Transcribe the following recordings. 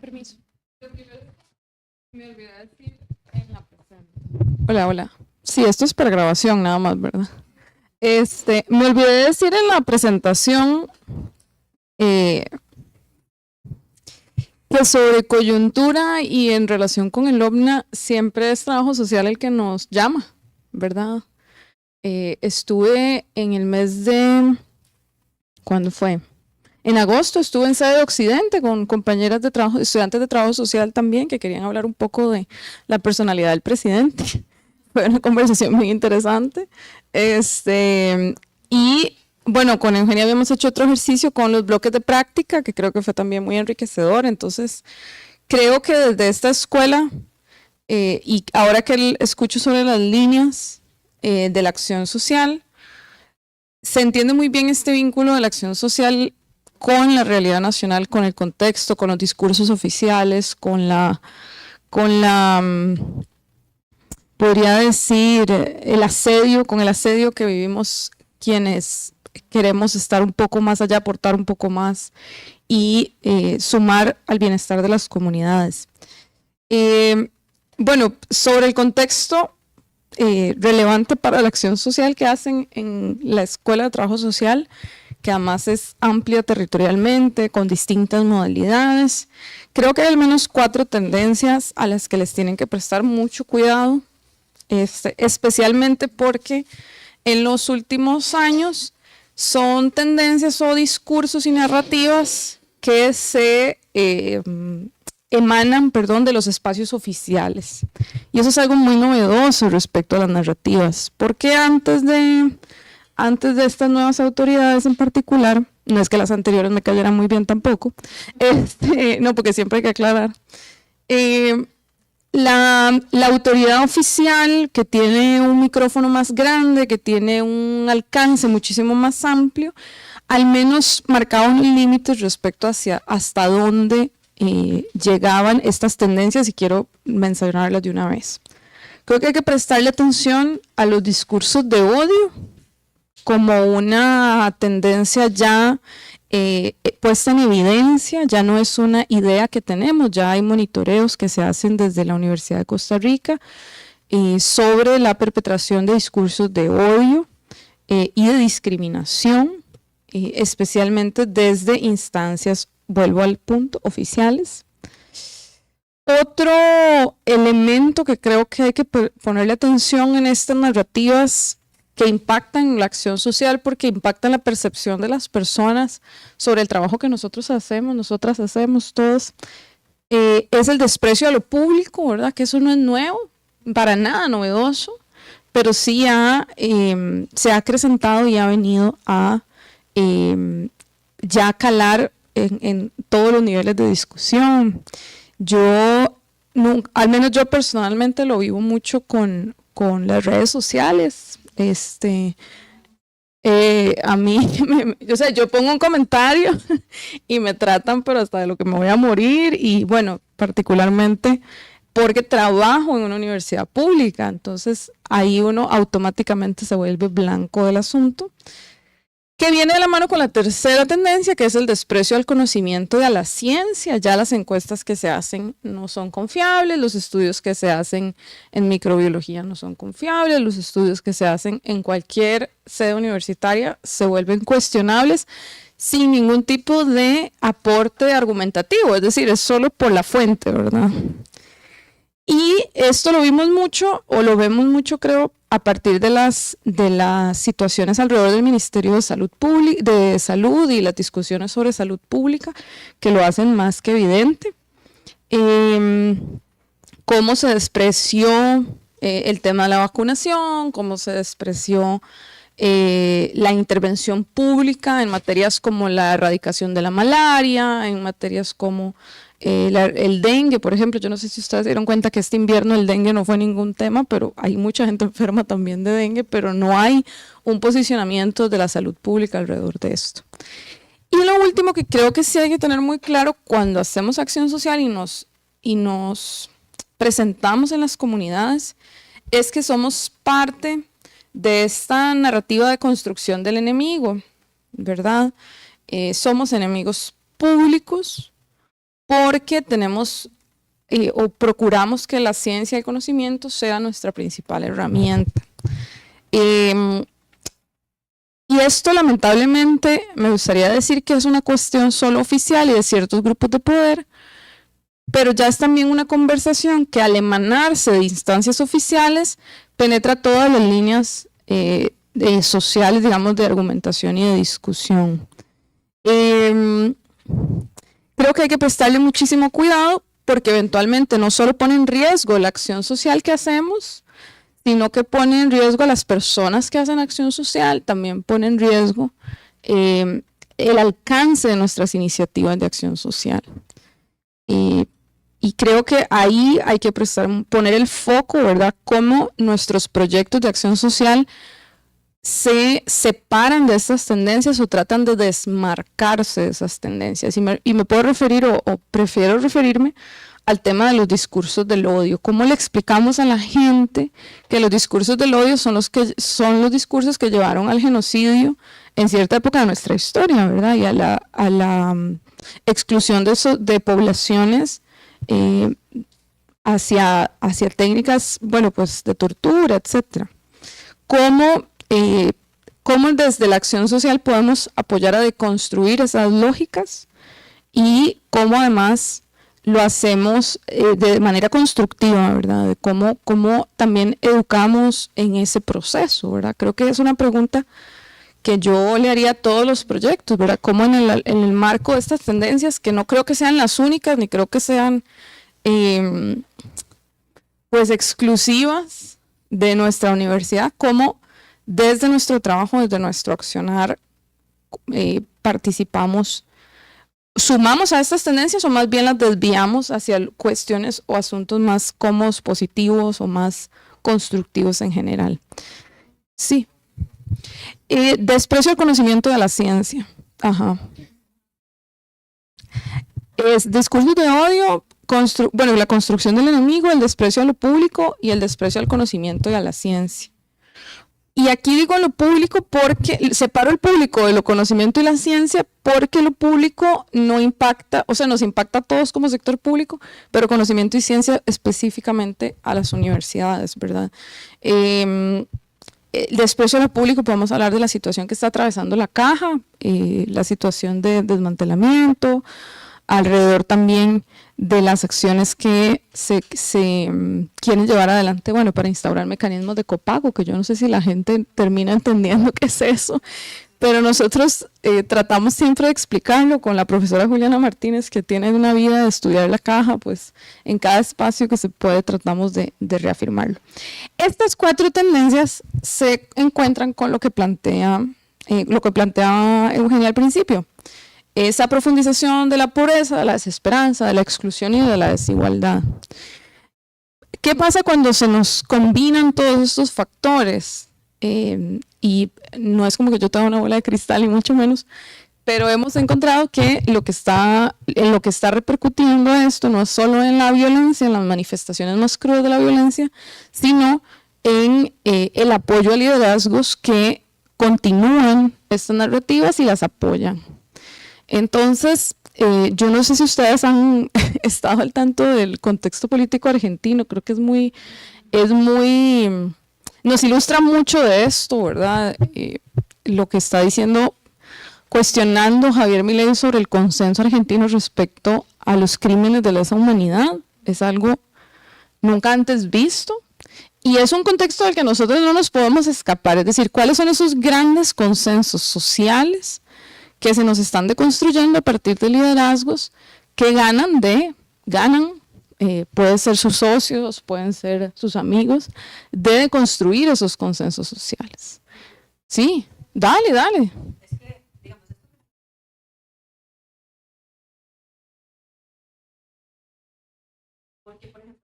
Permiso. Me olvidé decir en la presentación. Hola, hola. Sí, esto es para grabación nada más, ¿verdad? Me olvidé decir en la presentación que sobre coyuntura y en relación con el OVNA siempre es trabajo social el que nos llama, ¿verdad? Estuve en el mes de... ¿Cuándo fue? En agosto estuve en Sede Occidente con compañeras de trabajo, estudiantes de trabajo social también, que querían hablar un poco de la personalidad del presidente. Fue una conversación muy interesante. Y bueno, con Eugenia habíamos hecho otro ejercicio con los bloques de práctica, que creo que fue también muy enriquecedor. Entonces, creo que desde esta escuela, y ahora que escucho sobre las líneas de la acción social, se entiende muy bien este vínculo de la acción social con la realidad nacional, con el contexto, con los discursos oficiales, podría decir, con el asedio que vivimos quienes queremos estar un poco más allá, aportar un poco más y sumar al bienestar de las comunidades. Bueno, sobre el contexto relevante para la acción social que hacen en la Escuela de Trabajo Social, que además es amplia territorialmente, con distintas modalidades. Creo que hay al menos 4 tendencias a las que les tienen que prestar mucho cuidado, especialmente porque en los últimos años son tendencias o discursos y narrativas que se emanan, de los espacios oficiales. Y eso es algo muy novedoso respecto a las narrativas, porque antes de estas nuevas autoridades en particular, no es que las anteriores me cayeran muy bien tampoco, no, porque siempre hay que aclarar, la autoridad oficial que tiene un micrófono más grande, que tiene un alcance muchísimo más amplio, al menos marcaba unos límites respecto hasta dónde llegaban estas tendencias, y quiero mencionarlas de una vez. Creo que hay que prestarle atención a los discursos de odio como una tendencia ya puesta en evidencia, ya no es una idea que tenemos, ya hay monitoreos que se hacen desde la Universidad de Costa Rica sobre la perpetración de discursos de odio y de discriminación, especialmente desde instancias, vuelvo al punto, oficiales. Otro elemento que creo que hay que ponerle atención en estas narrativas que impactan la acción social, porque impactan la percepción de las personas sobre el trabajo que nosotros hacemos, nosotras hacemos todos, es el desprecio a lo público, ¿verdad? Que eso no es nuevo, para nada novedoso, pero sí se ha acrecentado y ha venido a ya calar en todos los niveles de discusión. Al menos yo personalmente lo vivo mucho con las redes sociales. A mí, yo pongo un comentario y me tratan, pero hasta de lo que me voy a morir, y bueno, particularmente porque trabajo en una universidad pública, entonces ahí uno automáticamente se vuelve blanco del asunto, que viene de la mano con la tercera tendencia, que es el desprecio al conocimiento y a la ciencia. Ya las encuestas que se hacen no son confiables, los estudios que se hacen en microbiología no son confiables, los estudios que se hacen en cualquier sede universitaria se vuelven cuestionables sin ningún tipo de aporte argumentativo, es decir, es solo por la fuente, ¿verdad? Y esto lo vimos mucho, o lo vemos mucho, creo, a partir de las situaciones alrededor del Ministerio de Salud y las discusiones sobre salud pública, que lo hacen más que evidente. Cómo se despreció el tema de la vacunación, cómo se despreció la intervención pública en materias como la erradicación de la malaria, en materias como el dengue, por ejemplo. Yo no sé si ustedes se dieron cuenta que este invierno el dengue no fue ningún tema, pero hay mucha gente enferma también de dengue, pero no hay un posicionamiento de la salud pública alrededor de esto. Y lo último que creo que sí hay que tener muy claro cuando hacemos acción social y nos presentamos en las comunidades, es que somos parte de esta narrativa de construcción del enemigo, ¿verdad? Somos enemigos públicos, porque tenemos o procuramos que la ciencia y el conocimiento sea nuestra principal herramienta. Y esto lamentablemente me gustaría decir que es una cuestión solo oficial y de ciertos grupos de poder, pero ya es también una conversación que al emanarse de instancias oficiales penetra todas las líneas sociales, digamos, de argumentación y de discusión. Creo que hay que prestarle muchísimo cuidado porque eventualmente no solo pone en riesgo la acción social que hacemos, sino que pone en riesgo a las personas que hacen acción social, también pone en riesgo el alcance de nuestras iniciativas de acción social. Y creo que ahí hay que poner el foco, ¿verdad? Cómo nuestros proyectos de acción social se separan de estas tendencias o tratan de desmarcarse de esas tendencias. Y me puedo referir o prefiero referirme al tema de los discursos del odio. ¿Cómo le explicamos a la gente que los discursos del odio son los discursos que llevaron al genocidio en cierta época de nuestra historia, ¿verdad? Y a la exclusión de poblaciones hacia técnicas, bueno, pues de tortura, etcétera. ¿Cómo desde la acción social podemos apoyar a deconstruir esas lógicas y cómo además lo hacemos de manera constructiva, ¿verdad? De cómo también educamos en ese proceso, ¿verdad? Creo que es una pregunta que yo le haría a todos los proyectos, ¿verdad? Cómo en el marco de estas tendencias, que no creo que sean las únicas, ni creo que sean pues exclusivas de nuestra universidad, cómo desde nuestro trabajo, desde nuestro accionar, participamos, sumamos a estas tendencias o más bien las desviamos hacia cuestiones o asuntos más cómodos, positivos o más constructivos en general. Sí. Desprecio al conocimiento de la ciencia. Ajá. Es discursos de odio, bueno, la construcción del enemigo, el desprecio a lo público y el desprecio al conocimiento y a la ciencia. Y aquí digo lo público porque separo el público de lo conocimiento y la ciencia porque lo público no impacta, o sea, nos impacta a todos como sector público, pero conocimiento y ciencia específicamente a las universidades, ¿verdad? El desprecio a lo público, podemos hablar de la situación que está atravesando la caja, la situación de desmantelamiento, alrededor también de las acciones que se quieren llevar adelante, bueno, para instaurar mecanismos de copago, que yo no sé si la gente termina entendiendo qué es eso, pero nosotros tratamos siempre de explicarlo con la profesora Juliana Martínez, que tiene una vida de estudiar la caja, pues en cada espacio que se puede tratamos de reafirmarlo. Estas 4 tendencias se encuentran con lo que plantea Eugenia al principio. Esa profundización de la pobreza, de la desesperanza, de la exclusión y de la desigualdad. ¿Qué pasa cuando se nos combinan todos estos factores? Y no es como que yo tenga una bola de cristal, y mucho menos, pero hemos encontrado que lo que está repercutiendo esto no es solo en la violencia, en las manifestaciones más crudas de la violencia, sino en el apoyo a liderazgos que continúan estas narrativas y las apoyan. Entonces, yo no sé si ustedes han estado al tanto del contexto político argentino, creo que nos ilustra mucho de esto, ¿verdad? Lo que está diciendo, cuestionando Javier Milei sobre el consenso argentino respecto a los crímenes de lesa humanidad, es algo nunca antes visto. Y es un contexto del que nosotros no nos podemos escapar, es decir, ¿cuáles son esos grandes consensos sociales que se nos están deconstruyendo a partir de liderazgos que ganan, pueden ser sus socios, pueden ser sus amigos, de construir esos consensos sociales? Sí, dale. Es que, digamos, porque, por ejemplo,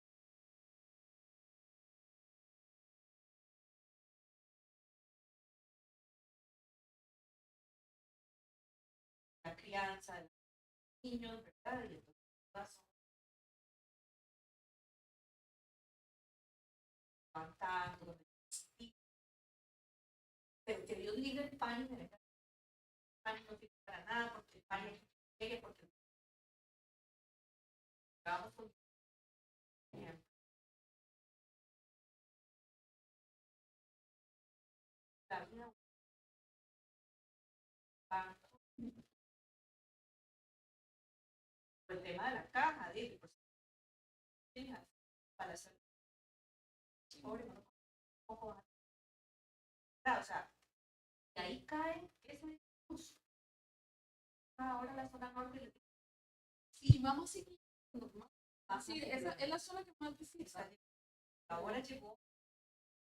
la crianza de los niños, ¿verdad? Y entonces, pero que Dios libre el pan, el pan no sirve para nada, porque el pan es porque Vamos con ejemplo. La vida banco, el tema de la caja, dile, pues, fijas, para hacer pobre, no poco o sea, de ahí cae ese discurso. Ahora la zona norte. Sí, vamos a seguir. Sí, esa es la zona que más visita. Ahora llegó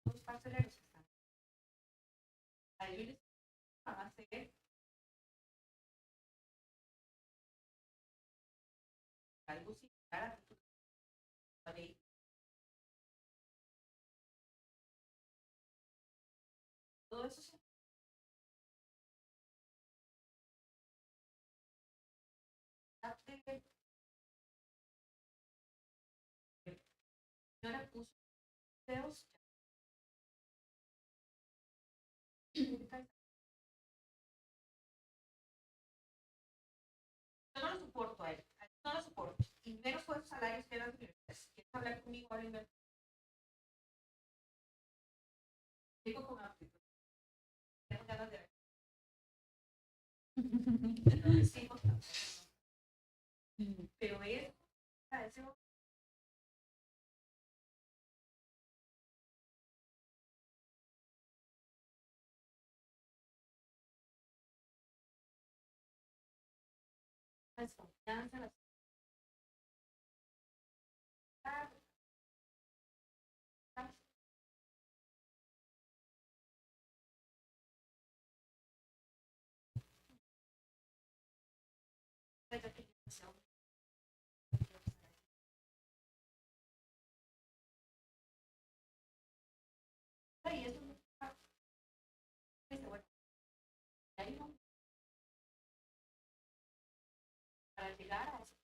los parceleros que están. Ahí les van a hacer algo similar a ley. Todo eso se señora puso videos. Yo no lo soporto a él, no lo soporto. Y menos con esos salarios que eran universitarios. ¿Quieres hablar conmigo ahora en digo con aptitud? Tengo ganas de ver. No decimos tampoco. Pero es, ese desconfianza, la y eso no bueno, ahí no, para llegar a eso.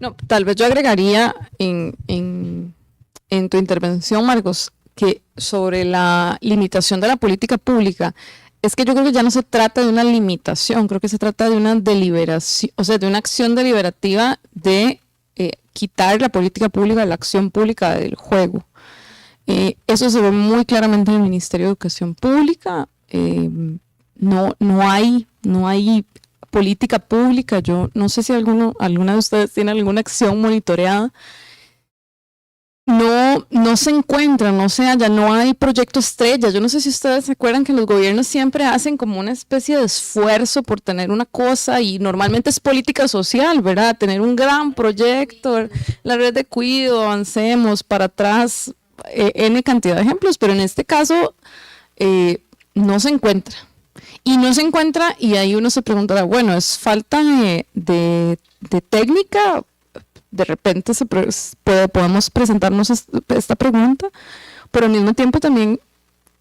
No, tal vez yo agregaría en tu intervención, Marcos, que sobre la limitación de la política pública, es que yo creo que ya no se trata de una limitación, creo que se trata de una deliberación, o sea, de una acción deliberativa de quitar la política pública, la acción pública del juego. Eso se ve muy claramente en el Ministerio de Educación Pública. No hay política pública. Yo no sé si alguna de ustedes tiene alguna acción monitoreada. No se encuentra, no se halla, no hay proyecto estrella. Yo no sé si ustedes se acuerdan que los gobiernos siempre hacen como una especie de esfuerzo por tener una cosa y normalmente es política social, ¿verdad? Tener un gran proyecto, la red de cuidado, avancemos para atrás, N cantidad de ejemplos, pero en este caso no se encuentra. Y no se encuentra y ahí uno se preguntará, bueno, ¿es falta de técnica? De repente podemos presentarnos esta pregunta, pero al mismo tiempo también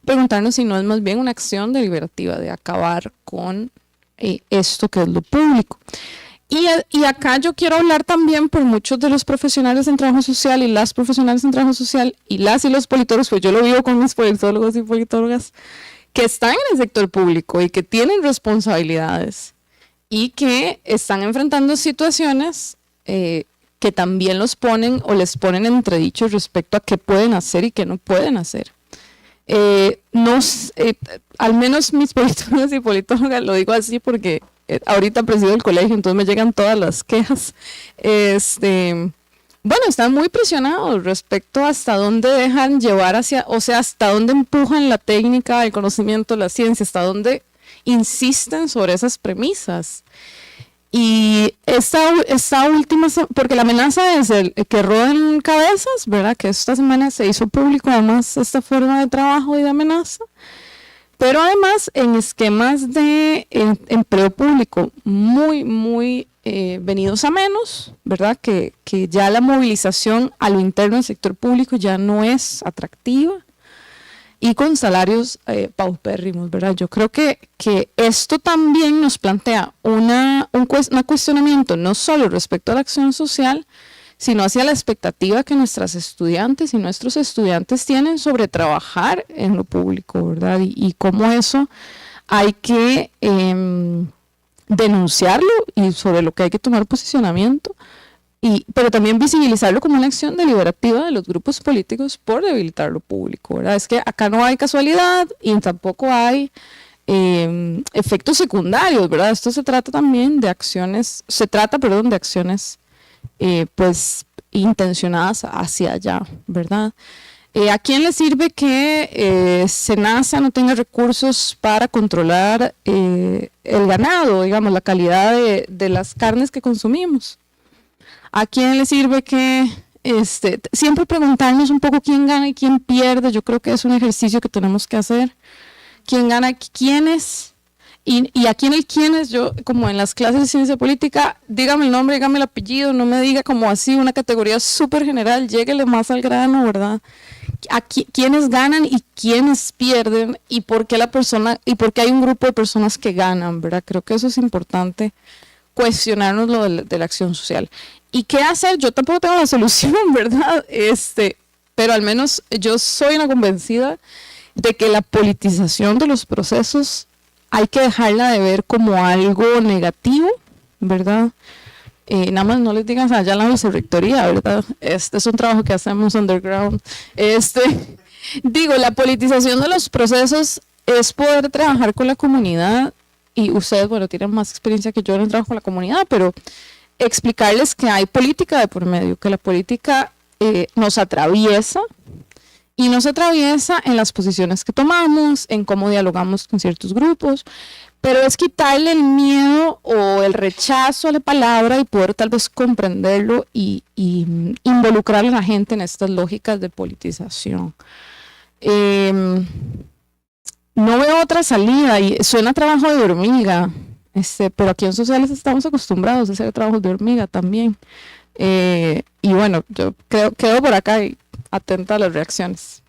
preguntarnos si no es más bien una acción deliberativa de acabar con esto que es lo público. Y acá yo quiero hablar también por muchos de los profesionales en trabajo social y las profesionales en trabajo social y los politólogos, pues yo lo vivo con mis politólogos y politólogas que están en el sector público y que tienen responsabilidades y que están enfrentando situaciones que también los ponen o les ponen entredicho respecto a qué pueden hacer y qué no pueden hacer. Al menos mis politólogos y politólogas, lo digo así porque ahorita presido el colegio, entonces me llegan todas las quejas. Bueno, están muy presionados respecto a hasta dónde dejan llevar o sea, hasta dónde empujan la técnica, el conocimiento, la ciencia, hasta dónde insisten sobre esas premisas. Y esta última, porque la amenaza es el que roden cabezas, ¿verdad? Que esta semana se hizo público además esta forma de trabajo y de amenaza, pero además en esquemas de empleo público muy venidos a menos, ¿verdad? Que ya la movilización a lo interno del sector público ya no es atractiva y con salarios paupérrimos, ¿verdad? Yo creo que esto también nos plantea un cuestionamiento no solo respecto a la acción social, sino hacia la expectativa que nuestras estudiantes y nuestros estudiantes tienen sobre trabajar en lo público, ¿verdad? Y cómo eso hay que denunciarlo y sobre lo que hay que tomar posicionamiento. Pero también visibilizarlo como una acción deliberativa de los grupos políticos por debilitar lo público, ¿verdad? Es que acá no hay casualidad y tampoco hay efectos secundarios, ¿verdad? Esto se trata también de acciones, de acciones pues intencionadas hacia allá, ¿verdad? ¿A quién le sirve que SENASA no tenga recursos para controlar el ganado, digamos, la calidad de las carnes que consumimos? ¿A quién le sirve que siempre preguntarnos un poco quién gana y quién pierde? Yo creo que es un ejercicio que tenemos que hacer. ¿Quién gana? ¿Quiénes? Y aquí en el quiénes, yo como en las clases de ciencia política, dígame el nombre, dígame el apellido, no me diga como así una categoría súper general, lléguele más al grano, ¿verdad? ¿Quiénes ganan y quiénes pierden y por qué hay un grupo de personas que ganan, ¿verdad? Creo que eso es importante, cuestionarnos lo de la acción social. ¿Y qué hacer? Yo tampoco tengo la solución, ¿verdad? Pero al menos yo soy una convencida de que la politización de los procesos hay que dejarla de ver como algo negativo, ¿verdad? Nada más no les digan allá en la vicerrectoría, ¿verdad? Este es un trabajo que hacemos underground. Digo, la politización de los procesos es poder trabajar con la comunidad y ustedes, bueno, tienen más experiencia que yo en el trabajo con la comunidad, pero explicarles que hay política de por medio, que la política nos atraviesa y nos atraviesa en las posiciones que tomamos, en cómo dialogamos con ciertos grupos, pero es quitarle el miedo o el rechazo a la palabra y poder tal vez comprenderlo y involucrar a la gente en estas lógicas de politización. No veo otra salida y suena trabajo de hormiga, pero aquí en sociales estamos acostumbrados a hacer trabajos de hormiga también. Y bueno, yo quedo por acá y atenta a las reacciones.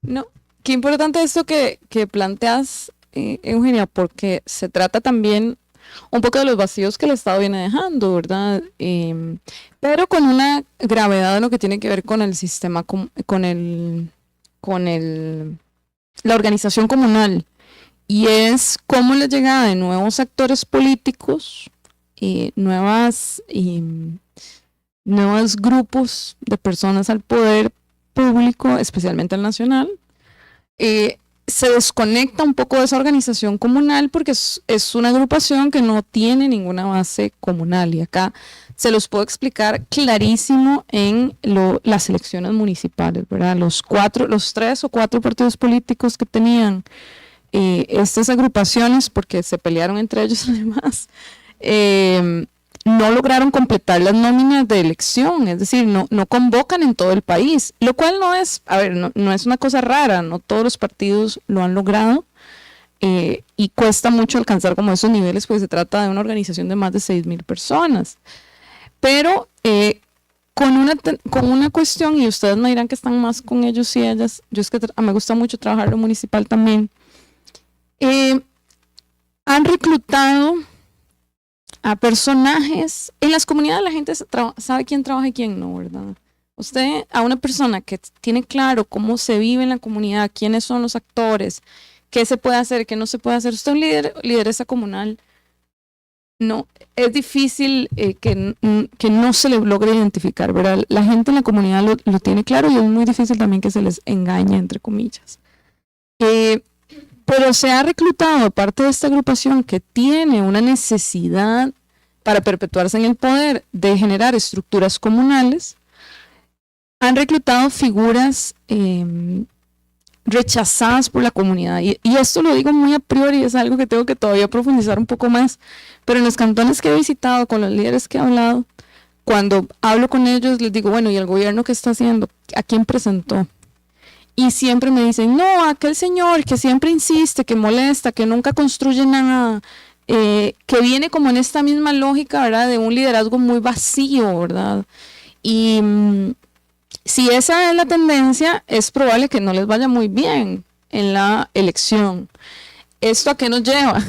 No, qué importante esto que planteas, Eugenia, porque se trata también un poco de los vacíos que el Estado viene dejando, ¿verdad? Pero con una gravedad en lo que tiene que ver con el sistema, con la organización comunal. Y es cómo la llegada de nuevos actores políticos, nuevos grupos de personas al poder público, especialmente el nacional, eh, se desconecta un poco de esa organización comunal porque es una agrupación que no tiene ninguna base comunal. Y acá se los puedo explicar clarísimo en las elecciones municipales, ¿verdad? Los 3 o 4 partidos políticos que tenían estas agrupaciones, porque se pelearon entre ellos además, no lograron completar las nóminas de elección, es decir, no convocan en todo el país, lo cual no es, a ver, no es una cosa rara, no todos los partidos lo han logrado, y cuesta mucho alcanzar como esos niveles, porque se trata de una organización de más de 6,000 personas. Pero con una cuestión, y ustedes me dirán que están más con ellos y ellas, yo es que me gusta mucho trabajar lo municipal también, han reclutado a personajes. En las comunidades la gente sabe quién trabaja y quién no, ¿verdad? Usted, a una persona que tiene claro cómo se vive en la comunidad, quiénes son los actores, qué se puede hacer, qué no se puede hacer, usted es un lideresa comunal, no, es difícil que no se le logre identificar, ¿verdad? La gente en la comunidad lo tiene claro y es muy difícil también que se les engañe, entre comillas. Pero se ha reclutado parte de esta agrupación que tiene una necesidad para perpetuarse en el poder de generar estructuras comunales. Han reclutado figuras rechazadas por la comunidad. Y esto lo digo muy a priori, es algo que tengo que todavía profundizar un poco más. Pero en los cantones que he visitado, con los líderes que he hablado, cuando hablo con ellos, les digo, bueno, ¿y el gobierno qué está haciendo? ¿A quién presentó? Y siempre me dicen, no, aquel señor que siempre insiste, que molesta, que nunca construye nada, que viene como en esta misma lógica, ¿verdad? De un liderazgo muy vacío, ¿verdad? Y si esa es la tendencia, es probable que no les vaya muy bien en la elección. ¿Esto a qué nos lleva?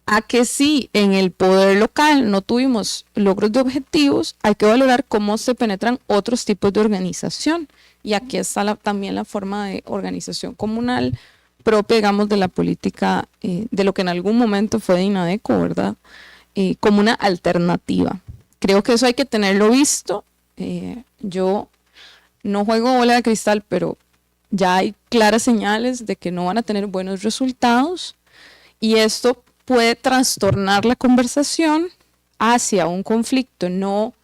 A que si en el poder local no tuvimos logros de objetivos, hay que valorar cómo se penetran otros tipos de organización. Y aquí está también la forma de organización comunal propia, digamos, de la política, de lo que en algún momento fue de INADECO, ¿verdad? Como una alternativa. Creo que eso hay que tenerlo visto. Yo no juego bola de cristal, pero ya hay claras señales de que no van a tener buenos resultados y esto puede trastornar la conversación hacia un conflicto no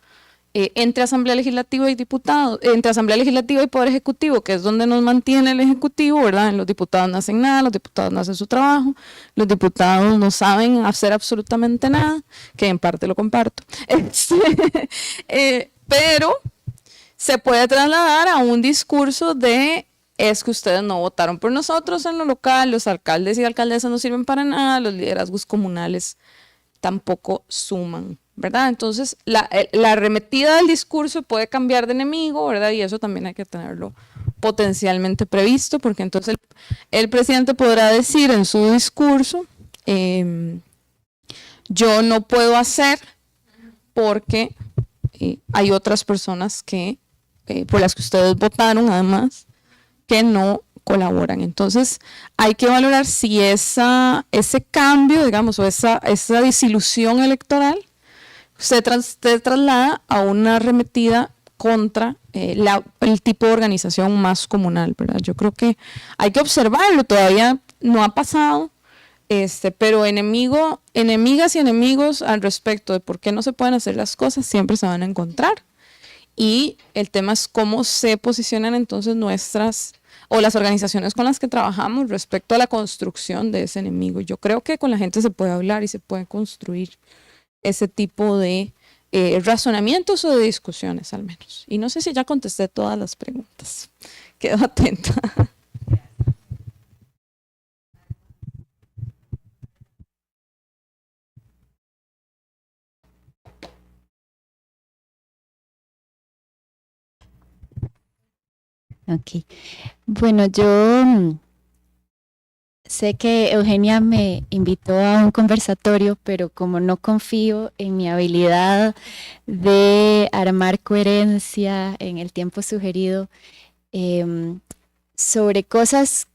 entre Asamblea Legislativa y diputados, entre Asamblea Legislativa y Poder Ejecutivo, que es donde nos mantiene el Ejecutivo, ¿verdad? Los diputados no hacen nada, los diputados no hacen su trabajo, los diputados no saben hacer absolutamente nada, que en parte lo comparto. Pero se puede trasladar a un discurso de es que ustedes no votaron por nosotros en lo local, los alcaldes y alcaldesas no sirven para nada, los liderazgos comunales tampoco suman, ¿verdad? Entonces, la arremetida del discurso puede cambiar de enemigo, ¿verdad? Y eso también hay que tenerlo potencialmente previsto, porque entonces el presidente podrá decir en su discurso, yo no puedo hacer porque hay otras personas que por las que ustedes votaron, además, que no colaboran. Entonces, hay que valorar si ese cambio, digamos, o esa desilusión electoral se traslada a una arremetida contra el tipo de organización más comunal, ¿verdad? Yo creo que hay que observarlo, todavía no ha pasado, pero enemigas y enemigos al respecto de por qué no se pueden hacer las cosas siempre se van a encontrar. Y el tema es cómo se posicionan entonces las organizaciones con las que trabajamos respecto a la construcción de ese enemigo. Yo creo que con la gente se puede hablar y se puede construir ese tipo de razonamientos o de discusiones al menos. Y no sé si ya contesté todas las preguntas. Quedo atenta. Ok. Bueno, yo sé que Eugenia me invitó a un conversatorio, pero como no confío en mi habilidad de armar coherencia en el tiempo sugerido, sobre cosas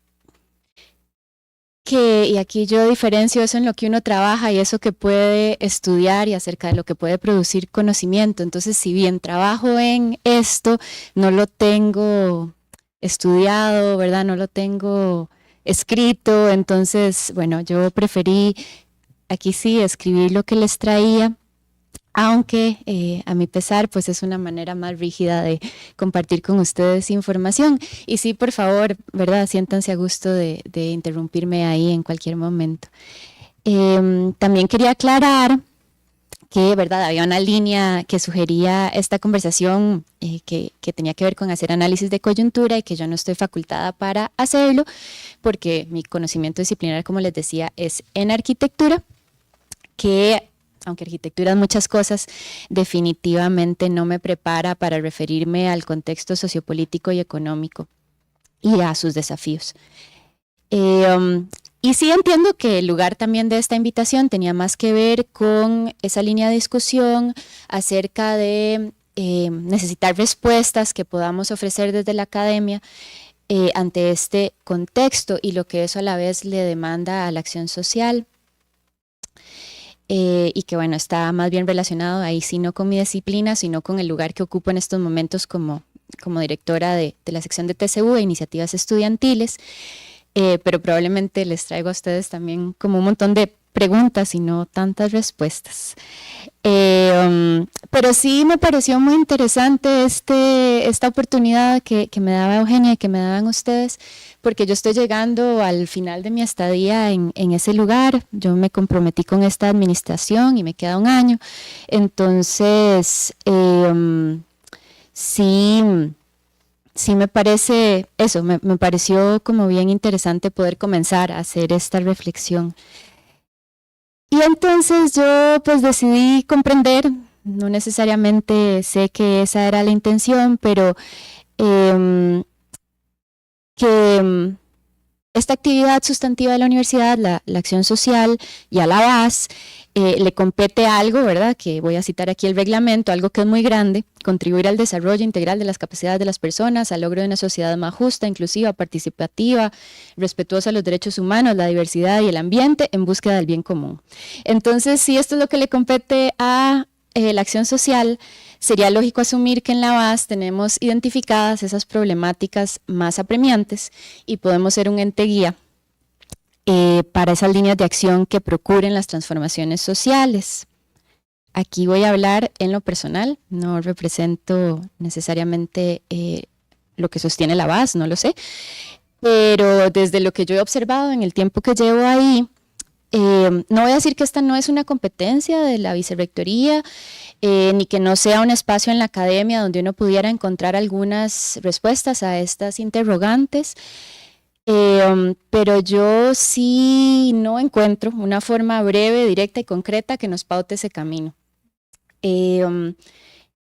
que, y aquí yo diferencio eso en lo que uno trabaja y eso que puede estudiar y acerca de lo que puede producir conocimiento. Entonces, si bien trabajo en esto, no lo tengo estudiado, ¿verdad? No lo tengo escrito. Entonces, bueno, yo preferí aquí sí escribir lo que les traía, aunque a mi pesar, pues es una manera más rígida de compartir con ustedes información. Y sí, por favor, ¿verdad? Siéntanse a gusto de interrumpirme ahí en cualquier momento. También quería aclarar que, ¿verdad? Había una línea que sugería esta conversación que tenía que ver con hacer análisis de coyuntura y que yo no estoy facultada para hacerlo, porque mi conocimiento disciplinar, como les decía, es en arquitectura, que aunque arquitectura es muchas cosas, definitivamente no me prepara para referirme al contexto sociopolítico y económico y a sus desafíos. Y sí entiendo que el lugar también de esta invitación tenía más que ver con esa línea de discusión acerca de necesitar respuestas que podamos ofrecer desde la academia ante este contexto y lo que eso a la vez le demanda a la acción social. Y que bueno, está más bien relacionado ahí sí no con mi disciplina, sino con el lugar que ocupo en estos momentos como directora de la sección de TCU e iniciativas estudiantiles, pero probablemente les traigo a ustedes también como un montón de preguntas y no tantas respuestas. Pero sí me pareció muy interesante esta oportunidad que me daba Eugenia y que me daban ustedes, porque yo estoy llegando al final de mi estadía en ese lugar. Yo me comprometí con esta administración y me queda un año. Entonces, sí, sí me parece eso, me pareció como bien interesante poder comenzar a hacer esta reflexión. Y entonces yo pues decidí comprender, no necesariamente sé que esa era la intención, pero que esta actividad sustantiva de la universidad, la acción social y a la BAS, le compete algo, ¿verdad? Que voy a citar aquí el reglamento, algo que es muy grande: contribuir al desarrollo integral de las capacidades de las personas, al logro de una sociedad más justa, inclusiva, participativa, respetuosa de los derechos humanos, la diversidad y el ambiente, en búsqueda del bien común. Entonces, si esto es lo que le compete a la acción social, sería lógico asumir que en la BAS tenemos identificadas esas problemáticas más apremiantes y podemos ser un ente guía para esas líneas de acción que procuren las transformaciones sociales. Aquí voy a hablar en lo personal, no represento necesariamente lo que sostiene la BAS, no lo sé, pero desde lo que yo he observado en el tiempo que llevo ahí, no voy a decir que esta no es una competencia de la vicerrectoría, ni que no sea un espacio en la academia donde uno pudiera encontrar algunas respuestas a estas interrogantes, pero yo sí no encuentro una forma breve, directa y concreta que nos paute ese camino.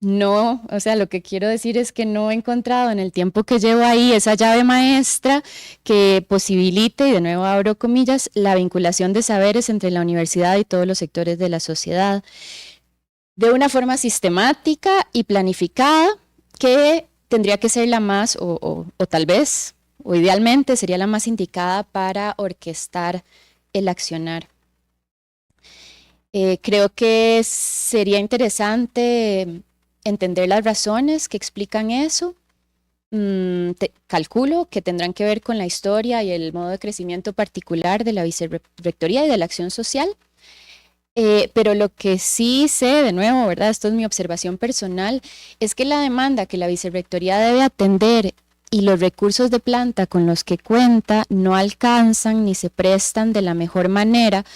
No, o sea, lo que quiero decir es que no he encontrado en el tiempo que llevo ahí esa llave maestra que posibilite, y de nuevo abro comillas, la vinculación de saberes entre la universidad y todos los sectores de la sociedad de una forma sistemática y planificada, que tendría que ser la más, o tal vez, o idealmente sería la más indicada para orquestar el accionar. Creo que sería interesante entender las razones que explican eso. Calculo que tendrán que ver con la historia y el modo de crecimiento particular de la vicerrectoría y de la acción social. Pero lo que sí sé, de nuevo, ¿verdad? Esto es mi observación personal, es que la demanda que la vicerrectoría debe atender y los recursos de planta con los que cuenta no alcanzan ni se prestan de la mejor manera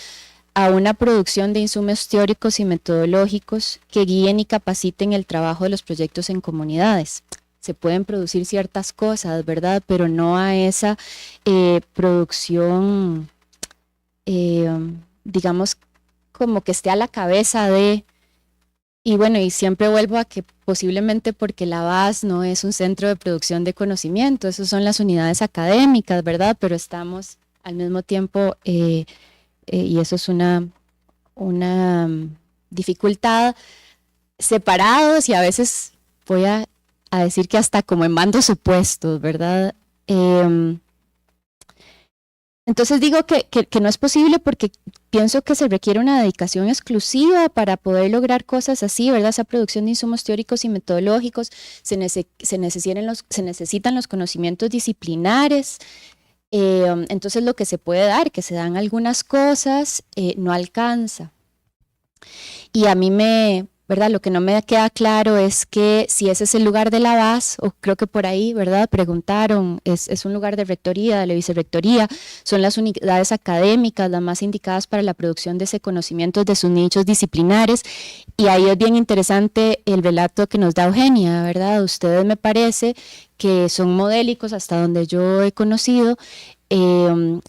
a una producción de insumos teóricos y metodológicos que guíen y capaciten el trabajo de los proyectos en comunidades. Se pueden producir ciertas cosas, ¿verdad? Pero no a esa producción, digamos, como que esté a la cabeza de Y bueno, y siempre vuelvo a que posiblemente porque la BAS no es un centro de producción de conocimiento, esos son las unidades académicas, ¿verdad? Pero estamos al mismo tiempo, y eso es una dificultad, separados y a veces voy a decir que hasta como en bandos opuestos, ¿verdad? Entonces digo que no es posible porque pienso que se requiere una dedicación exclusiva para poder lograr cosas así, ¿verdad? Esa producción de insumos teóricos y metodológicos, se necesitan los conocimientos disciplinares. Entonces lo que se puede dar, que se dan algunas cosas, no alcanza. Y a mí ¿verdad? Lo que no me queda claro es que si ese es el lugar de la BAS, o creo que por ahí, ¿verdad? Preguntaron, es un lugar de rectoría, de la vicerrectoría, son las unidades académicas las más indicadas para la producción de ese conocimiento de sus nichos disciplinares, y ahí es bien interesante el relato que nos da Eugenia, ¿verdad? Ustedes me parece que son modélicos hasta donde yo he conocido, en